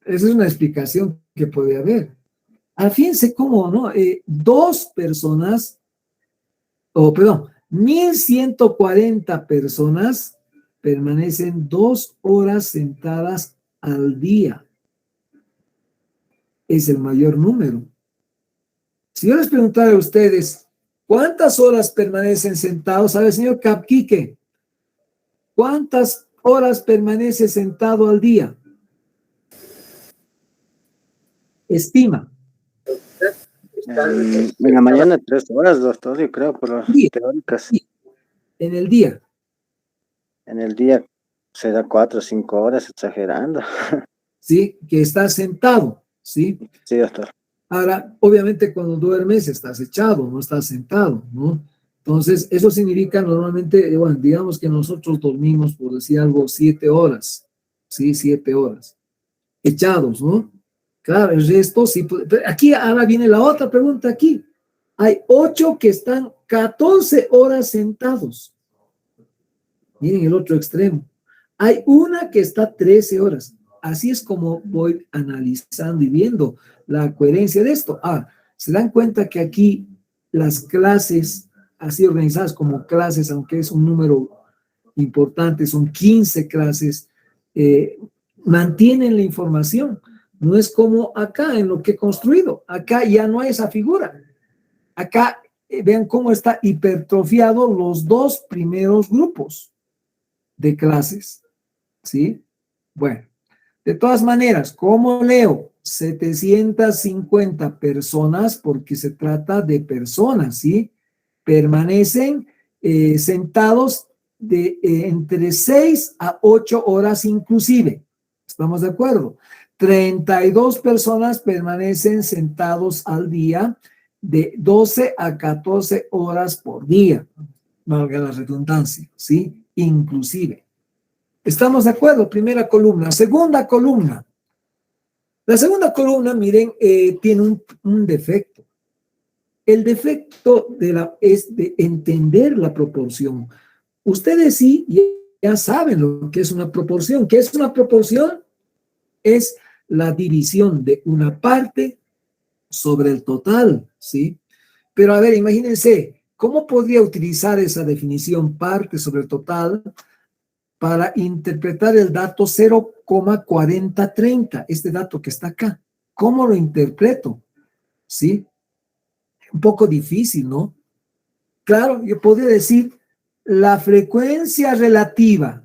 Esa es una explicación que puede haber. Fíjense cómo, ¿no? 2 personas, perdón, 1.140 personas permanecen 2 horas sentadas al día. Es el mayor número. Si yo les preguntara a ustedes, ¿cuántas horas permanecen sentados? A ver, señor Capquique, ¿cuántas horas permanece sentado al día? Estima. En la mañana 3 horas, doctor, yo creo, por las teóricas. En el día. En el día se da 4 o 5 horas, exagerando. Sí, que estás sentado, ¿sí? Sí, doctor. Ahora, obviamente cuando duermes estás echado, no estás sentado, ¿no? Entonces, eso significa normalmente, bueno, digamos que nosotros dormimos, por decir algo, 7 horas, ¿sí? 7 horas. Echados, ¿no? Claro, el resto sí. Pero aquí ahora viene la otra pregunta aquí. Hay 8 que están 14 horas sentados. Miren el otro extremo. Hay una que está 13 horas. Así es como voy analizando y viendo la coherencia de esto. Se dan cuenta que aquí las clases, así organizadas como clases, aunque es un número importante, son 15 clases, mantienen la información. No es como acá en lo que he construido. Acá ya no hay esa figura. Acá vean cómo está hipertrofiado los 2 primeros grupos de clases, ¿sí? Bueno, de todas maneras, ¿cómo leo? 750 personas, porque se trata de personas, ¿sí? Permanecen sentados de entre 6 a 8 horas inclusive. ¿Estamos de acuerdo? 32 personas permanecen sentados al día de 12 a 14 horas por día, valga la redundancia, ¿sí? Inclusive. ¿Estamos de acuerdo? Primera columna. Segunda columna. La segunda columna, miren, tiene un defecto. El defecto es de entender la proporción. Ustedes sí ya saben lo que es una proporción. ¿Qué es una proporción? Es la división de una parte sobre el total, ¿sí? Pero a ver, imagínense, ¿cómo podría utilizar esa definición parte sobre el total para interpretar el dato 0,4030, este dato que está acá? ¿Cómo lo interpreto? ¿Sí? Un poco difícil, ¿no? Claro, yo podría decir la frecuencia relativa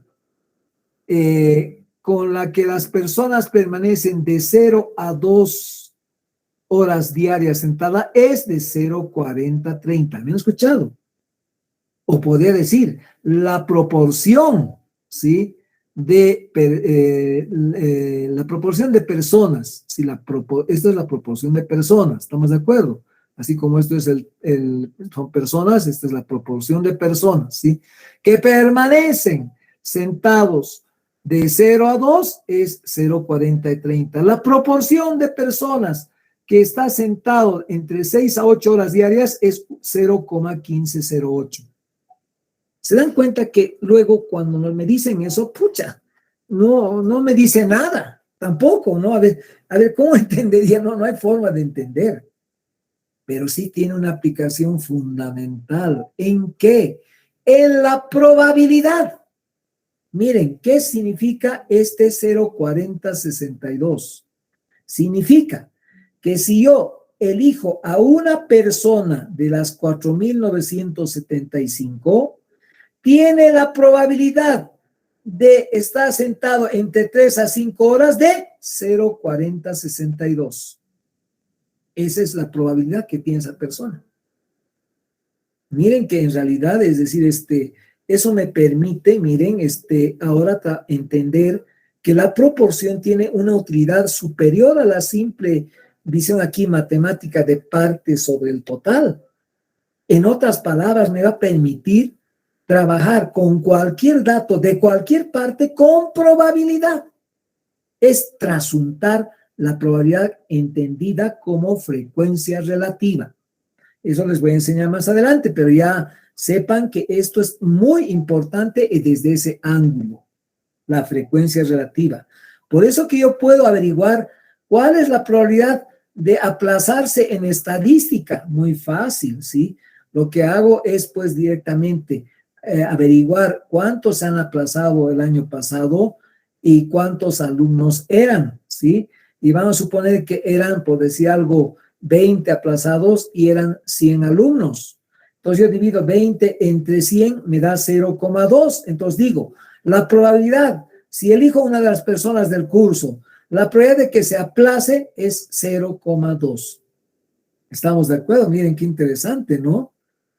con la que las personas permanecen de 0 a 2 horas diarias sentada es de 0,4030. ¿Me han escuchado? O podría decir la proporción, ¿sí? La proporción de personas, ¿sí? Esta es la proporción de personas, ¿estamos de acuerdo? Así como esto es son personas, esta es la proporción de personas, ¿sí? Que permanecen sentados de 0 a 2 es 0,4030. La proporción de personas que está sentado entre 6 a 8 horas diarias es 0,1508. Se dan cuenta que luego cuando me dicen eso, pucha, no me dice nada, tampoco, ¿no? A ver, ¿cómo entendería? No hay forma de entender. Pero sí tiene una aplicación fundamental. ¿En qué? En la probabilidad. Miren, ¿qué significa este 0,4062? Significa que si yo elijo a una persona de las 4,975, tiene la probabilidad de estar sentado entre 3 a 5 horas de 0,4062. Esa es la probabilidad que tiene esa persona. Miren que en realidad, es decir, eso me permite, miren, ahora entender que la proporción tiene una utilidad superior a la simple visión aquí matemática de parte sobre el total. En otras palabras, me va a permitir trabajar con cualquier dato de cualquier parte con probabilidad. Es trasuntar la probabilidad entendida como frecuencia relativa. Eso les voy a enseñar más adelante, pero ya sepan que esto es muy importante desde ese ángulo, la frecuencia relativa. Por eso que yo puedo averiguar cuál es la probabilidad de aplazarse en estadística. Muy fácil, ¿sí? Lo que hago es pues directamente averiguar cuántos se han aplazado el año pasado y cuántos alumnos eran, ¿sí? Y vamos a suponer que eran, por decir algo, 20 aplazados y eran 100 alumnos. Entonces yo divido 20 entre 100, me da 0,2. Entonces digo, la probabilidad, si elijo una de las personas del curso, la probabilidad de que se aplace es 0,2. ¿Estamos de acuerdo? Miren qué interesante, ¿no?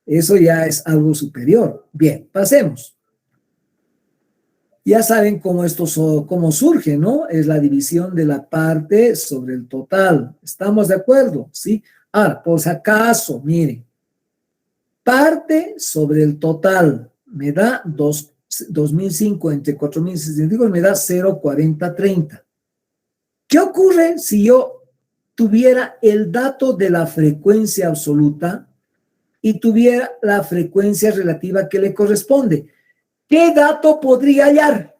Eso ya es algo superior. Bien, pasemos. Ya saben cómo surge, ¿no? Es la división de la parte sobre el total. ¿Estamos de acuerdo? ¿Sí? Ahora, por si acaso, miren. Parte sobre el total me da 2005 entre 4065, me da 0,4030. ¿Qué ocurre si yo tuviera el dato de la frecuencia absoluta y tuviera la frecuencia relativa que le corresponde? ¿Qué dato podría hallar?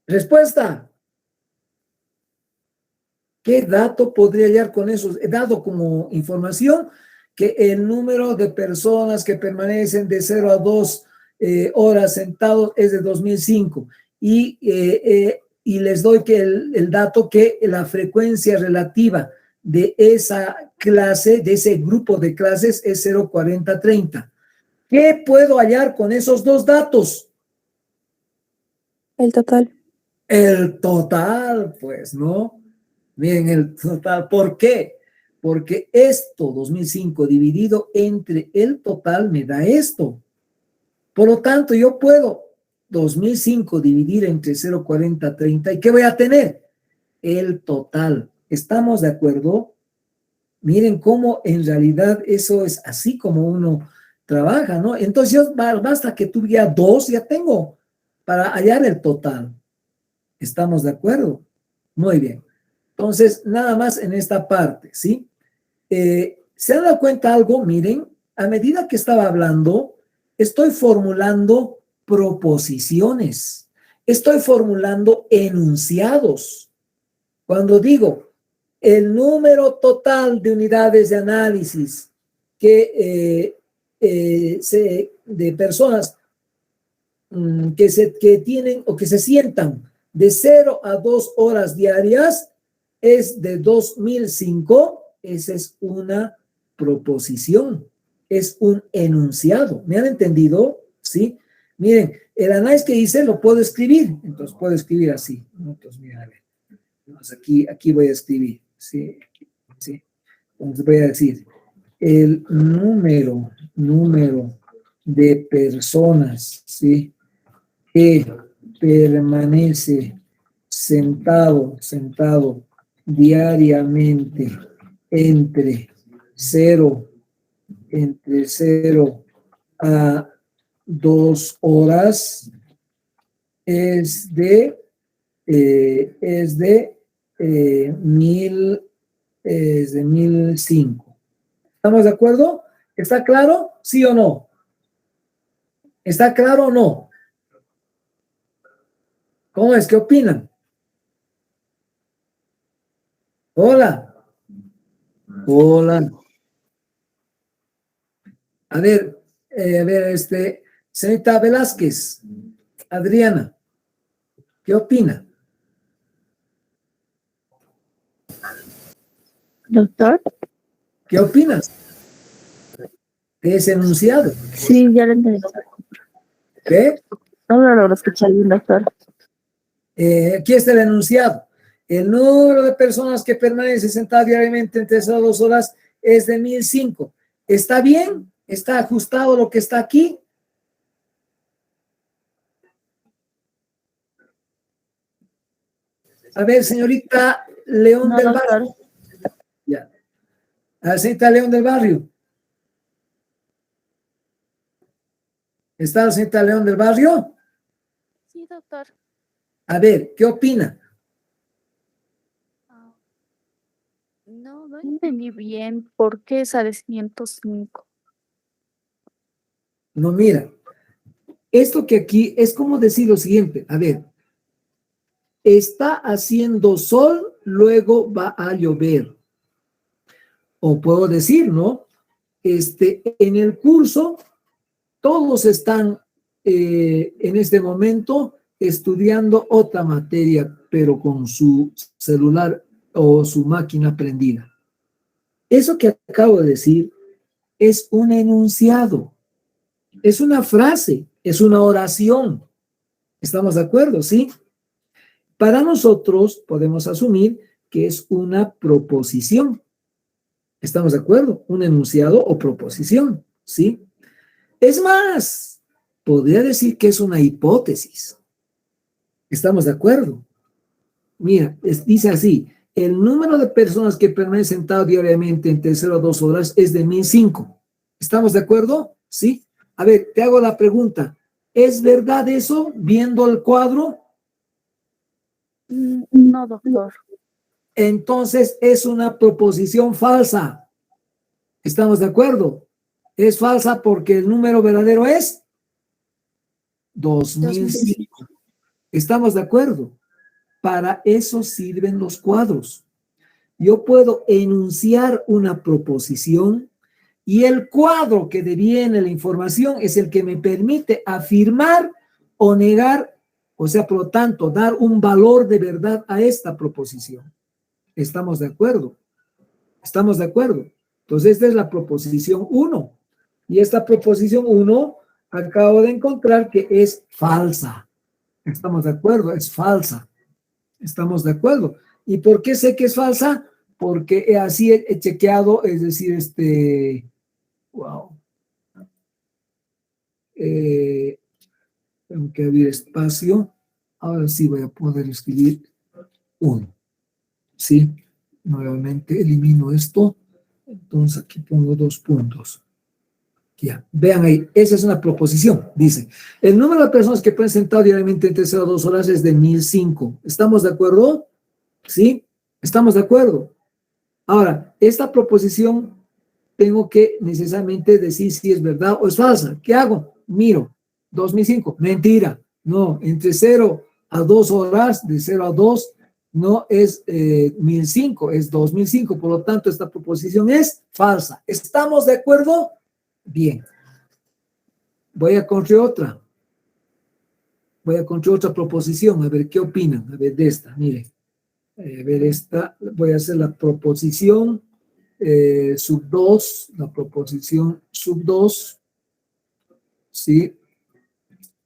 Respuesta. ¿Qué dato podría hallar con eso? He dado como información que el número de personas que permanecen de 0 a 2 horas sentados es de 2005. Y les doy que el dato que la frecuencia relativa de esa clase, de ese grupo de clases, es 0,4030. ¿Qué puedo hallar con esos dos datos? El total. El total, pues, ¿no? Miren, el total. ¿Por qué? Porque esto, 2005, dividido entre el total, me da esto. Por lo tanto, yo puedo 2005 dividir entre 0,4030. ¿Y qué voy a tener? El total. ¿Estamos de acuerdo? Miren cómo en realidad eso es así como uno trabaja, ¿no? Entonces, basta que tuviera dos, ya tengo para hallar el total. ¿Estamos de acuerdo? Muy bien. Entonces, nada más en esta parte, ¿sí? ¿Se han dado cuenta algo? Miren, a medida que estaba hablando, estoy formulando proposiciones, estoy formulando enunciados. Cuando digo el número total de unidades de análisis de personas que tienen o que se sientan de 0 a 2 horas diarias es de 2005. Esa es una proposición, es un enunciado. ¿Me han entendido? ¿Sí? Miren, el análisis que hice lo puedo escribir, entonces puedo escribir así. Entonces, miren, a ver. Entonces, aquí voy a escribir, ¿sí? ¿Sí? Entonces voy a decir, el número de personas, ¿sí?, que permanece sentado diariamente entre 0 a 2 horas es de 1005. ¿Estamos de acuerdo? ¿Está claro? ¿Sí o no? ¿Está claro o no? ¿Cómo es? ¿Qué opinan? Hola. Hola. A ver, señorita Velázquez, Adriana, ¿qué opina? Doctor. ¿Qué opinas de ese enunciado? Sí, ya lo entendí. ¿Qué? No lo logro escuchar bien, doctor. Aquí está el enunciado. El número de personas que permanecen sentadas diariamente entre esas 2 horas es de 1005. ¿Está bien? ¿Está ajustado lo que está aquí? A ver, señorita León No, del doctor. Barrio. Ya. Señorita León del Barrio. ¿Está la señorita León del Barrio? Sí, doctor. A ver, ¿qué opina? No entendí bien por qué esa de 105. No, mira, esto que aquí es como decir lo siguiente. A ver, está haciendo sol, luego va a llover. O puedo decir, ¿no? En el curso, todos están en este momento estudiando otra materia, pero con su celular o su máquina prendida. Eso que acabo de decir es un enunciado, es una frase, es una oración. ¿Estamos de acuerdo? ¿Sí? Para nosotros podemos asumir que es una proposición. ¿Estamos de acuerdo? Un enunciado o proposición. ¿Sí? Es más, podría decir que es una hipótesis. ¿Estamos de acuerdo? Mira, dice así, el número de personas que permanecen sentado diariamente entre 0 a 2 horas es de 1005. ¿Estamos de acuerdo? Sí. A ver, te hago la pregunta. ¿Es verdad eso viendo el cuadro? No, doctor. Entonces es una proposición falsa. ¿Estamos de acuerdo? Es falsa porque el número verdadero es 2005. ¿Estamos de acuerdo? Para eso sirven los cuadros. Yo puedo enunciar una proposición y el cuadro que deviene la información es el que me permite afirmar o negar, o sea, por lo tanto, dar un valor de verdad a esta proposición. ¿Estamos de acuerdo? ¿Estamos de acuerdo? Entonces, esta es la proposición 1. Y esta proposición 1 acabo de encontrar que es falsa. ¿Estamos de acuerdo? Es falsa. ¿Estamos de acuerdo? ¿Y por qué sé que es falsa? Porque así he chequeado, es decir, wow. Tengo que abrir espacio. Ahora sí voy a poder escribir 1. ¿Sí? Nuevamente elimino esto. Entonces aquí pongo 2 puntos. Ya, vean ahí, esa es una proposición, dice. El número de personas que pueden sentar diariamente entre 0 a 2 horas es de 1005. ¿Estamos de acuerdo? ¿Sí? ¿Estamos de acuerdo? Ahora, esta proposición tengo que necesariamente decir si es verdad o es falsa. ¿Qué hago? Miro, 2005, mentira. No, entre 0 a 2 horas, de 0 a 2, no es 1005, es 2005. Por lo tanto, esta proposición es falsa. ¿Estamos de acuerdo? Bien. Voy a construir otra. Voy a construir otra proposición. A ver qué opinan. A ver de esta, mire. A ver esta. Voy a hacer la proposición sub 2. La proposición sub 2. ¿Sí?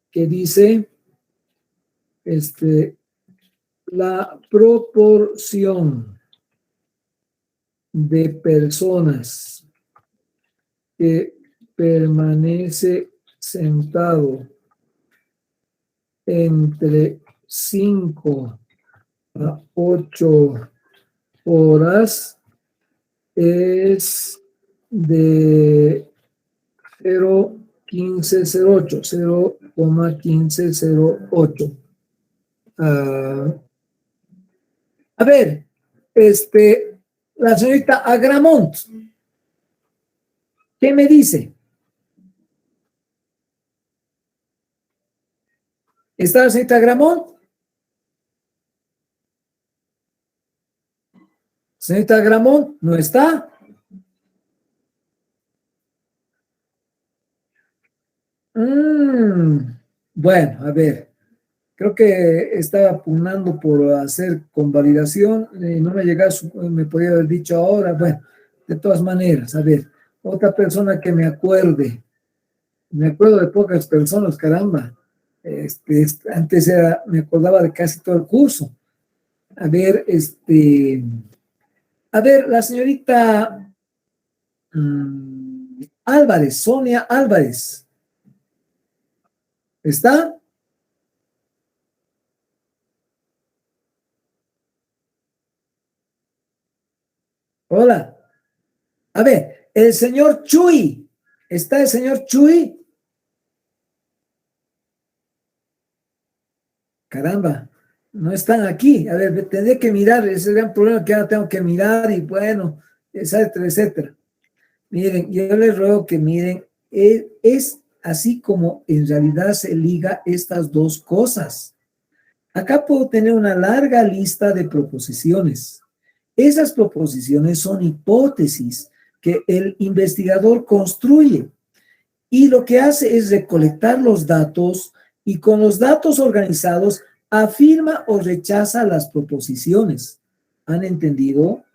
Que dice la proporción de personas que permanece sentado entre 5 a 8 horas es de 0,1508, 0,1508. A ver, la señorita Agramont, ¿qué me dice? ¿Está la señorita Agramont? Señorita Agramont, ¿no está? Bueno, a ver, creo que estaba pugnando por hacer convalidación y no me llegaba, me podía haber dicho ahora. Bueno, de todas maneras, a ver, otra persona que me acuerdo de pocas personas, caramba. Antes me acordaba de casi todo el curso. A ver, la señorita Álvarez, Sonia Álvarez, ¿está? Hola. A ver, el señor Chuy. ¿Está el señor Chuy? Caramba, no están aquí. A ver, tendré que mirar. Ese es el gran problema que ahora tengo que mirar y bueno, etcétera, etcétera. Miren, yo les ruego que miren, es así como en realidad se liga estas dos cosas. Acá puedo tener una larga lista de proposiciones. Esas proposiciones son hipótesis que el investigador construye y lo que hace es recolectar los datos y con los datos organizados afirma o rechaza las proposiciones. ¿Han entendido?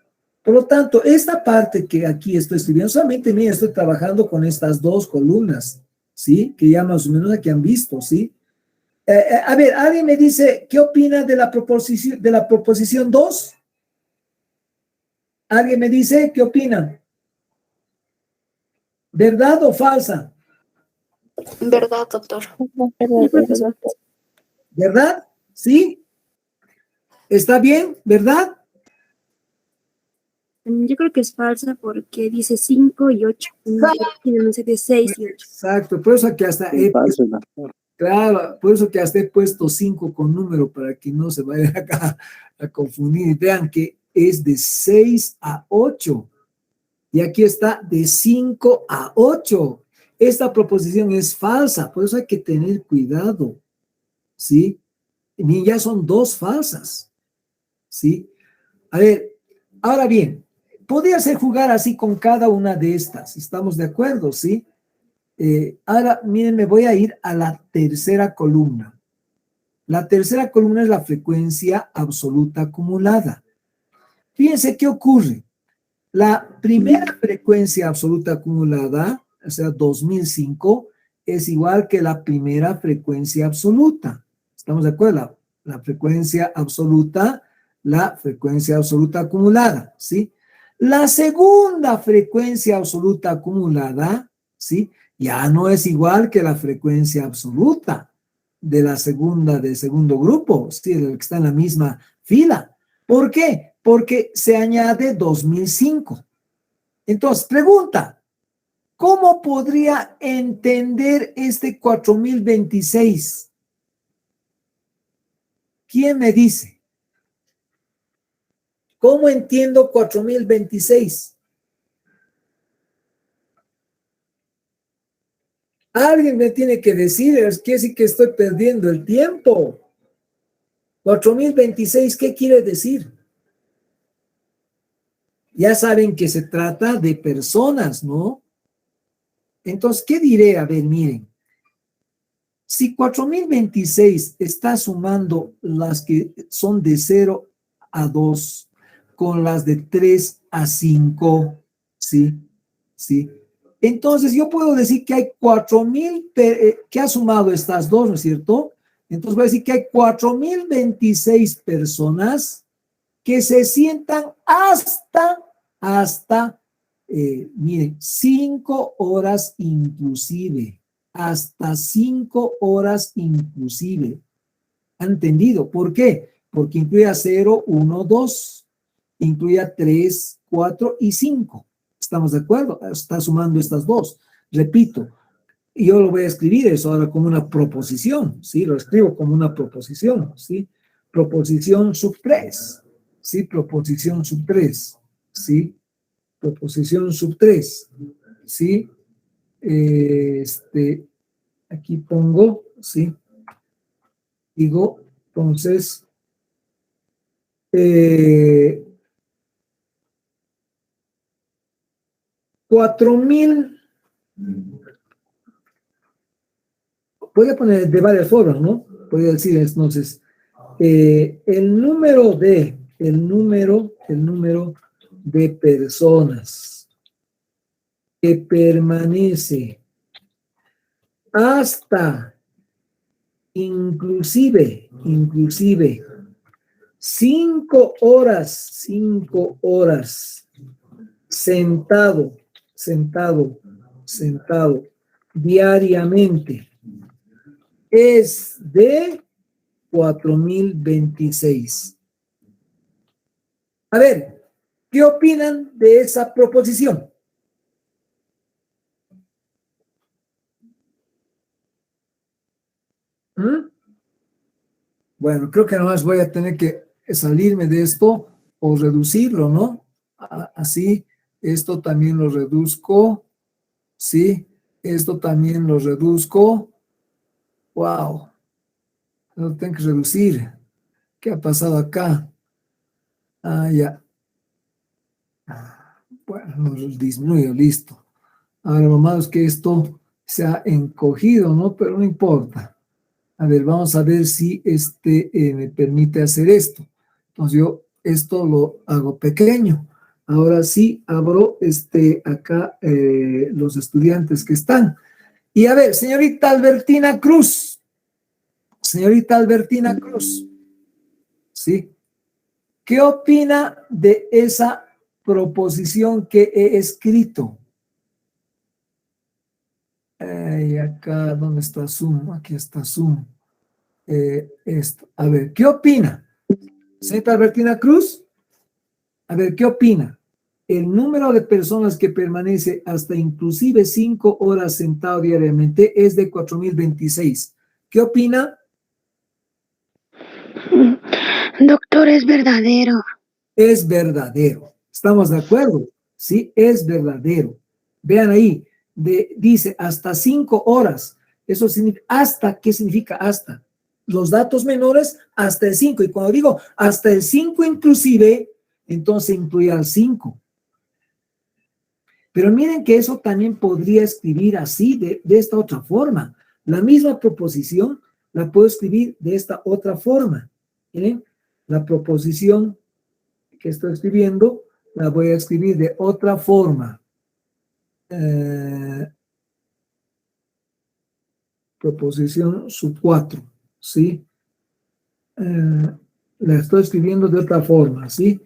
Por lo tanto, esta parte que aquí estoy escribiendo, solamente mira, estoy trabajando con estas dos columnas, ¿sí? Que ya más o menos aquí han visto, ¿sí? A ver, alguien me dice, ¿qué opina de la proposición 2? ¿Alguien me dice, qué opina? ¿Verdad o falsa? Verdad, doctor. ¿Verdad? ¿Sí? ¿Está bien? ¿Verdad? Yo creo que es falsa porque dice 5 y 8. Tiene no sé de 6 y 8. Exacto, por eso que hasta Sí, falso, doctor. claro, por eso que hasta he puesto 5 con número para que no se vayan acá a confundir y vean que es de 6 a 8. Y aquí está de 5 a 8. Esta proposición es falsa, por eso hay que tener cuidado, ¿sí? Y ya son dos falsas, ¿sí? A ver, ahora bien, podría ser jugar así con cada una de estas, ¿estamos de acuerdo, sí? Ahora, miren, me voy a ir a la tercera columna. La tercera columna es la frecuencia absoluta acumulada. Fíjense qué ocurre. La primera frecuencia absoluta acumulada, o sea, 2005, es igual que la primera frecuencia absoluta. ¿Estamos de acuerdo? La frecuencia absoluta acumulada, ¿sí? La segunda frecuencia absoluta acumulada, ¿sí? Ya no es igual que la frecuencia absoluta de la segunda, del segundo grupo, ¿sí? El que está en la misma fila. ¿Por qué? Porque se añade 2005. Entonces, pregunta, ¿cómo podría entender este 4026? ¿Quién me dice? ¿Cómo entiendo 4026? Alguien me tiene que decir, es que sí que estoy perdiendo el tiempo. 4026, ¿qué quiere decir? Ya saben que se trata de personas, ¿no? Entonces, ¿qué diré? A ver, miren. Si 4026 está sumando las que son de 0 a 2 con las de 3 a 5, ¿sí? ¿Sí? Entonces yo puedo decir que hay 4000 que ha sumado estas dos, ¿no es cierto? Entonces voy a decir que hay 4026 personas que se sientan hasta, miren, 5 horas inclusive, hasta 5 horas inclusive. ¿Han entendido? ¿Por qué? Porque incluye a 0, 1, 2, incluye a 3, 4 y 5. ¿Estamos de acuerdo? Está sumando estas dos. Repito, yo lo voy a escribir eso ahora como una proposición, ¿sí? Lo escribo como una proposición, ¿sí? Proposición sub 3, ¿sí? Proposición sub 3, ¿sí? Proposición sub 3, ¿sí? Aquí pongo, ¿sí? Digo, entonces, 4000, voy a poner de varias formas, ¿no? Voy a decir entonces, el número de personas que permanece hasta inclusive 5 horas sentado diariamente es de 4026. A ver, ¿Qué opinan de esa proposición? ¿Mm? Bueno, creo que nomás voy a tener que salirme de esto o reducirlo, ¿no? Así, esto también lo reduzco, ¿sí? Esto también lo reduzco. ¡Wow! Lo tengo que reducir. ¿Qué ha pasado acá? Ah, ya. Bueno, lo disminuyo, listo. Ahora lo malo es que esto se ha encogido, ¿no? Pero no importa. A ver, vamos a ver si me permite hacer esto. Entonces yo esto lo hago pequeño. Ahora sí abro acá los estudiantes que están. Y a ver, señorita Albertina Cruz. Señorita Albertina Cruz. ¿Sí? ¿Qué opina de esa proposición que he escrito? Y acá, ¿dónde está Zoom? Aquí está Zoom. Esto. A ver, ¿qué opina? Señorita Albertina Cruz, a ver, ¿qué opina? El número de personas que permanece hasta inclusive 5 horas sentado diariamente es de 4.026. ¿Qué opina? Doctor, es verdadero. Es verdadero. ¿Estamos de acuerdo? Sí, es verdadero. Vean ahí, dice hasta 5 horas. Eso significa hasta. ¿Qué significa hasta? Los datos menores hasta el 5. Y cuando digo hasta el 5 inclusive, entonces incluye al 5. Pero miren que eso también podría escribir así, de esta otra forma. La misma proposición la puedo escribir de esta otra forma. ¿Miren? La proposición que estoy escribiendo la voy a escribir de otra forma. Proposición sub 4, ¿sí? La estoy escribiendo de otra forma, ¿sí?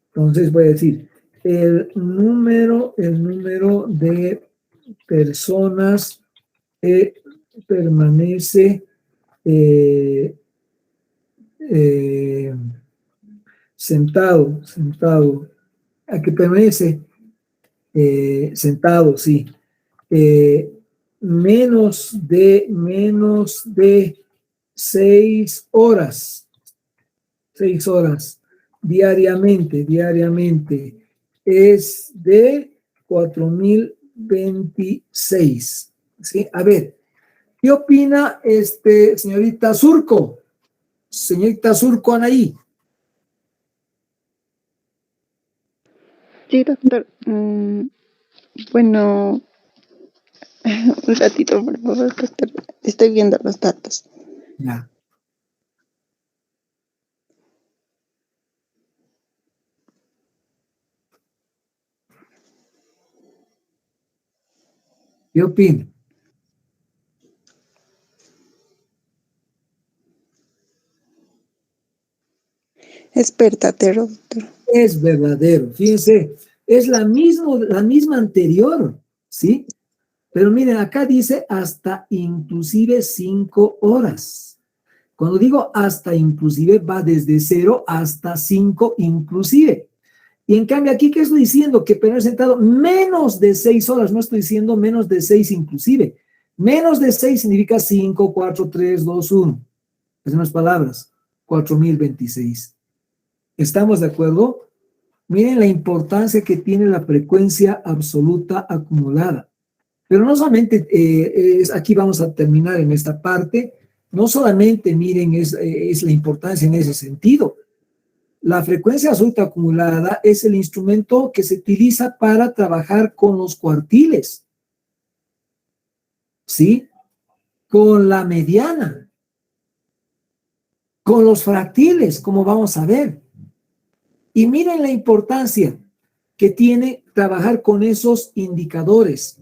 Entonces voy a decir, el número de personas que permanece sentado, a que permanece sentado, sí, menos de 6 horas, 6 horas diariamente, es de 4.026. ¿Sí? A ver, ¿qué opina señorita Surco? Señorita Surco Anaí. Sí, doctor. Bueno, un ratito, por favor, doctor. Estoy viendo los datos. Ya. ¿Qué opina? Es verdadero, doctor. Es verdadero. Fíjense, es la misma anterior, ¿sí? Pero miren, acá dice hasta inclusive 5 horas. Cuando digo hasta inclusive, va desde 0 hasta 5 inclusive. Y en cambio aquí, ¿qué estoy diciendo? Que permanece sentado menos de 6 horas. No estoy diciendo menos de 6 inclusive. Menos de 6 significa 5, 4, 3, 2, 1. En unas palabras, 4.026. ¿Estamos de acuerdo? Miren la importancia que tiene la frecuencia absoluta acumulada. Pero no solamente, aquí vamos a terminar en esta parte, no solamente miren es la importancia en ese sentido. La frecuencia absoluta acumulada es el instrumento que se utiliza para trabajar con los cuartiles, ¿sí? Con la mediana, con los fractiles, como vamos a ver. Y miren la importancia que tiene trabajar con esos indicadores.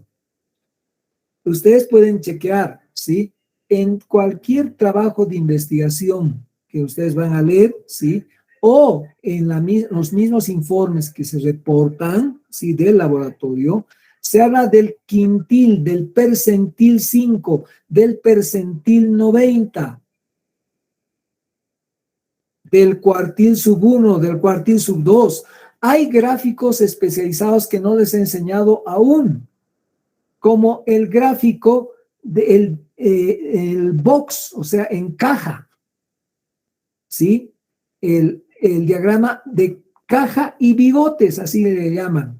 Ustedes pueden chequear, ¿sí? En cualquier trabajo de investigación que ustedes van a leer, ¿sí? O en los mismos informes que se reportan, ¿sí? Del laboratorio, se habla del quintil, del percentil 5, del percentil 90, del cuartil sub 1, del cuartil sub 2, Hay gráficos especializados que no les he enseñado aún, como el gráfico del el box, o sea, en caja, ¿sí? El diagrama de caja y bigotes, así le llaman,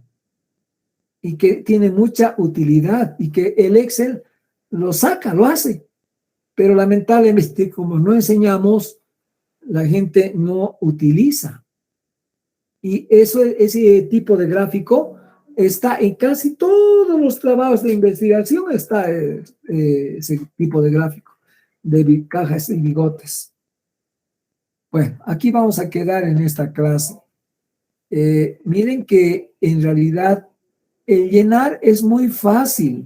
y que tiene mucha utilidad y que el Excel lo saca, lo hace, pero lamentablemente como no enseñamos, la gente no utiliza. Y ese tipo de gráfico está en casi todos los trabajos de investigación, está ese tipo de gráfico de cajas y bigotes. Bueno, aquí vamos a quedar en esta clase. Miren que en realidad el llenar es muy fácil.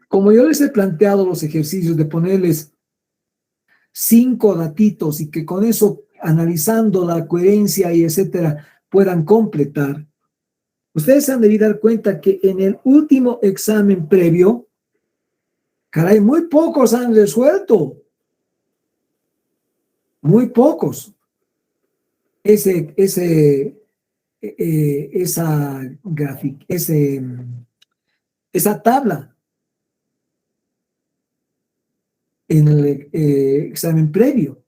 Como yo les he planteado los ejercicios de ponerles 5 datitos y que con eso, analizando la coherencia y etcétera, puedan completar, ustedes se han de dar cuenta que en el último examen previo, caray, muy pocos han resuelto. Muy pocos. Esa tabla en el examen previo.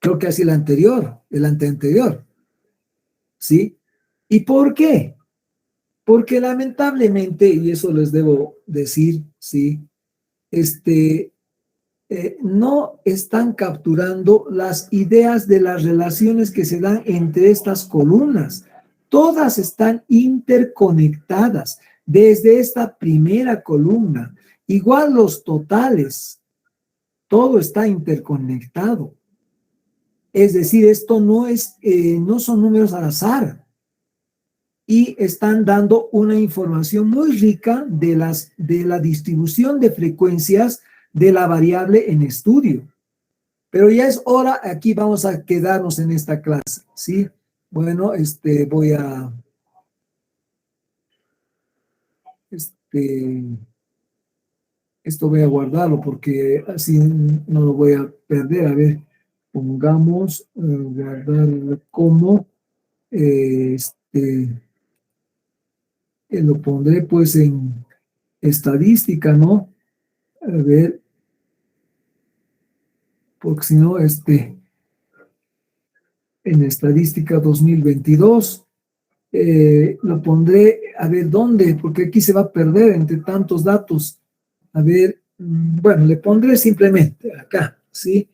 Creo que así el anteanterior. ¿Sí? ¿Y por qué? Porque lamentablemente, y eso les debo decir, ¿sí? No están capturando las ideas de las relaciones que se dan entre estas columnas. Todas están interconectadas desde esta primera columna. Igual los totales, todo está interconectado. Es decir, esto no son números al azar. Y están dando una información muy rica de la distribución de frecuencias de la variable en estudio. Pero ya es hora, aquí vamos a quedarnos en esta clase, ¿sí? Bueno, esto voy a guardarlo porque así no lo voy a perder. A ver, pongamos, guardar como, lo pondré pues en estadística, ¿no? A ver, porque si no, en estadística 2022, lo pondré, a ver, ¿dónde? Porque aquí se va a perder entre tantos datos. A ver, bueno, le pondré simplemente acá, ¿sí?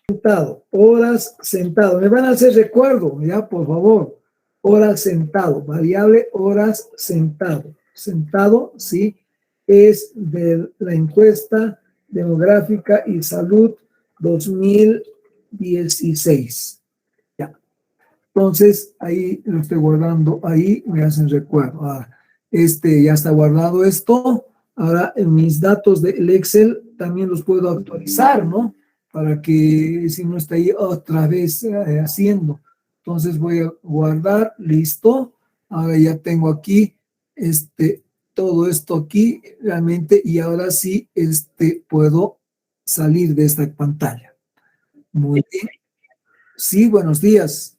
Sentado, horas sentado. Me van a hacer recuerdo, ya, por favor. Horas sentado, variable horas sentado. Sentado, sí, es de la encuesta demográfica y salud 2016. Ya. Entonces, ahí lo estoy guardando, ahí me hacen recuerdo. Ahora, ya está guardado esto. Ahora, en mis datos del Excel también los puedo actualizar, ¿no? Para que si no está ahí otra vez haciendo. Entonces voy a guardar, listo. Ahora ya tengo aquí todo esto aquí realmente y ahora sí puedo salir de esta pantalla. Muy bien. Sí, buenos días.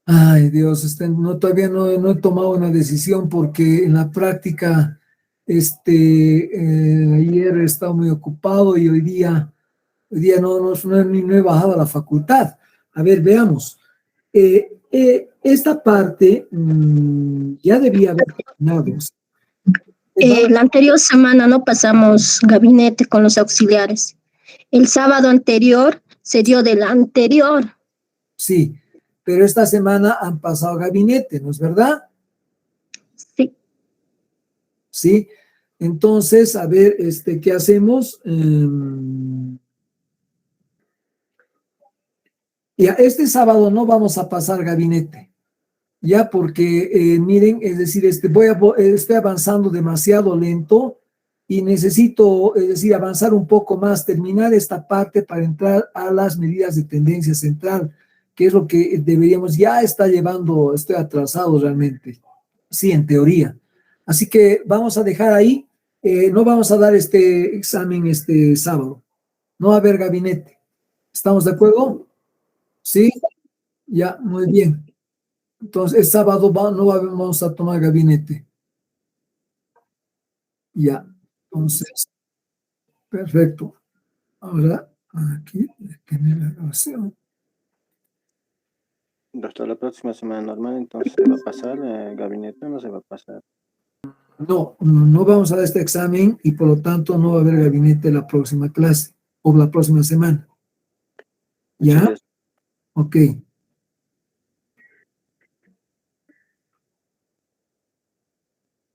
Ay, Dios, todavía no he tomado una decisión porque en la práctica, ayer he estado muy ocupado y hoy día no he bajado a la facultad. A ver, veamos. Esta parte ya debía haber terminado. La anterior semana no pasamos gabinete con los auxiliares. El sábado anterior se dio del anterior. Sí, pero esta semana han pasado gabinete, ¿no es verdad? Sí. Sí, entonces, a ver, ¿qué hacemos? Ya, este sábado no vamos a pasar gabinete, ya porque, miren, es decir, estoy avanzando demasiado lento y necesito, es decir, avanzar un poco más, terminar esta parte para entrar a las medidas de tendencia central, que es lo que deberíamos, ya está llevando, estoy atrasado realmente, Sí, en teoría. Así que vamos a dejar ahí, no vamos a dar este examen este sábado. No va a haber gabinete. ¿Estamos de acuerdo? Sí, ya, muy bien. Entonces, el sábado no vamos a tomar gabinete. Ya, entonces, perfecto. Ahora, aquí, tener la grabación. Doctor, la próxima semana normal, entonces ¿se va a pasar el gabinete o no se va a pasar? No vamos a dar este examen y por lo tanto no va a haber gabinete la próxima clase o la próxima semana. ¿Ya? Muchas gracias. Ok.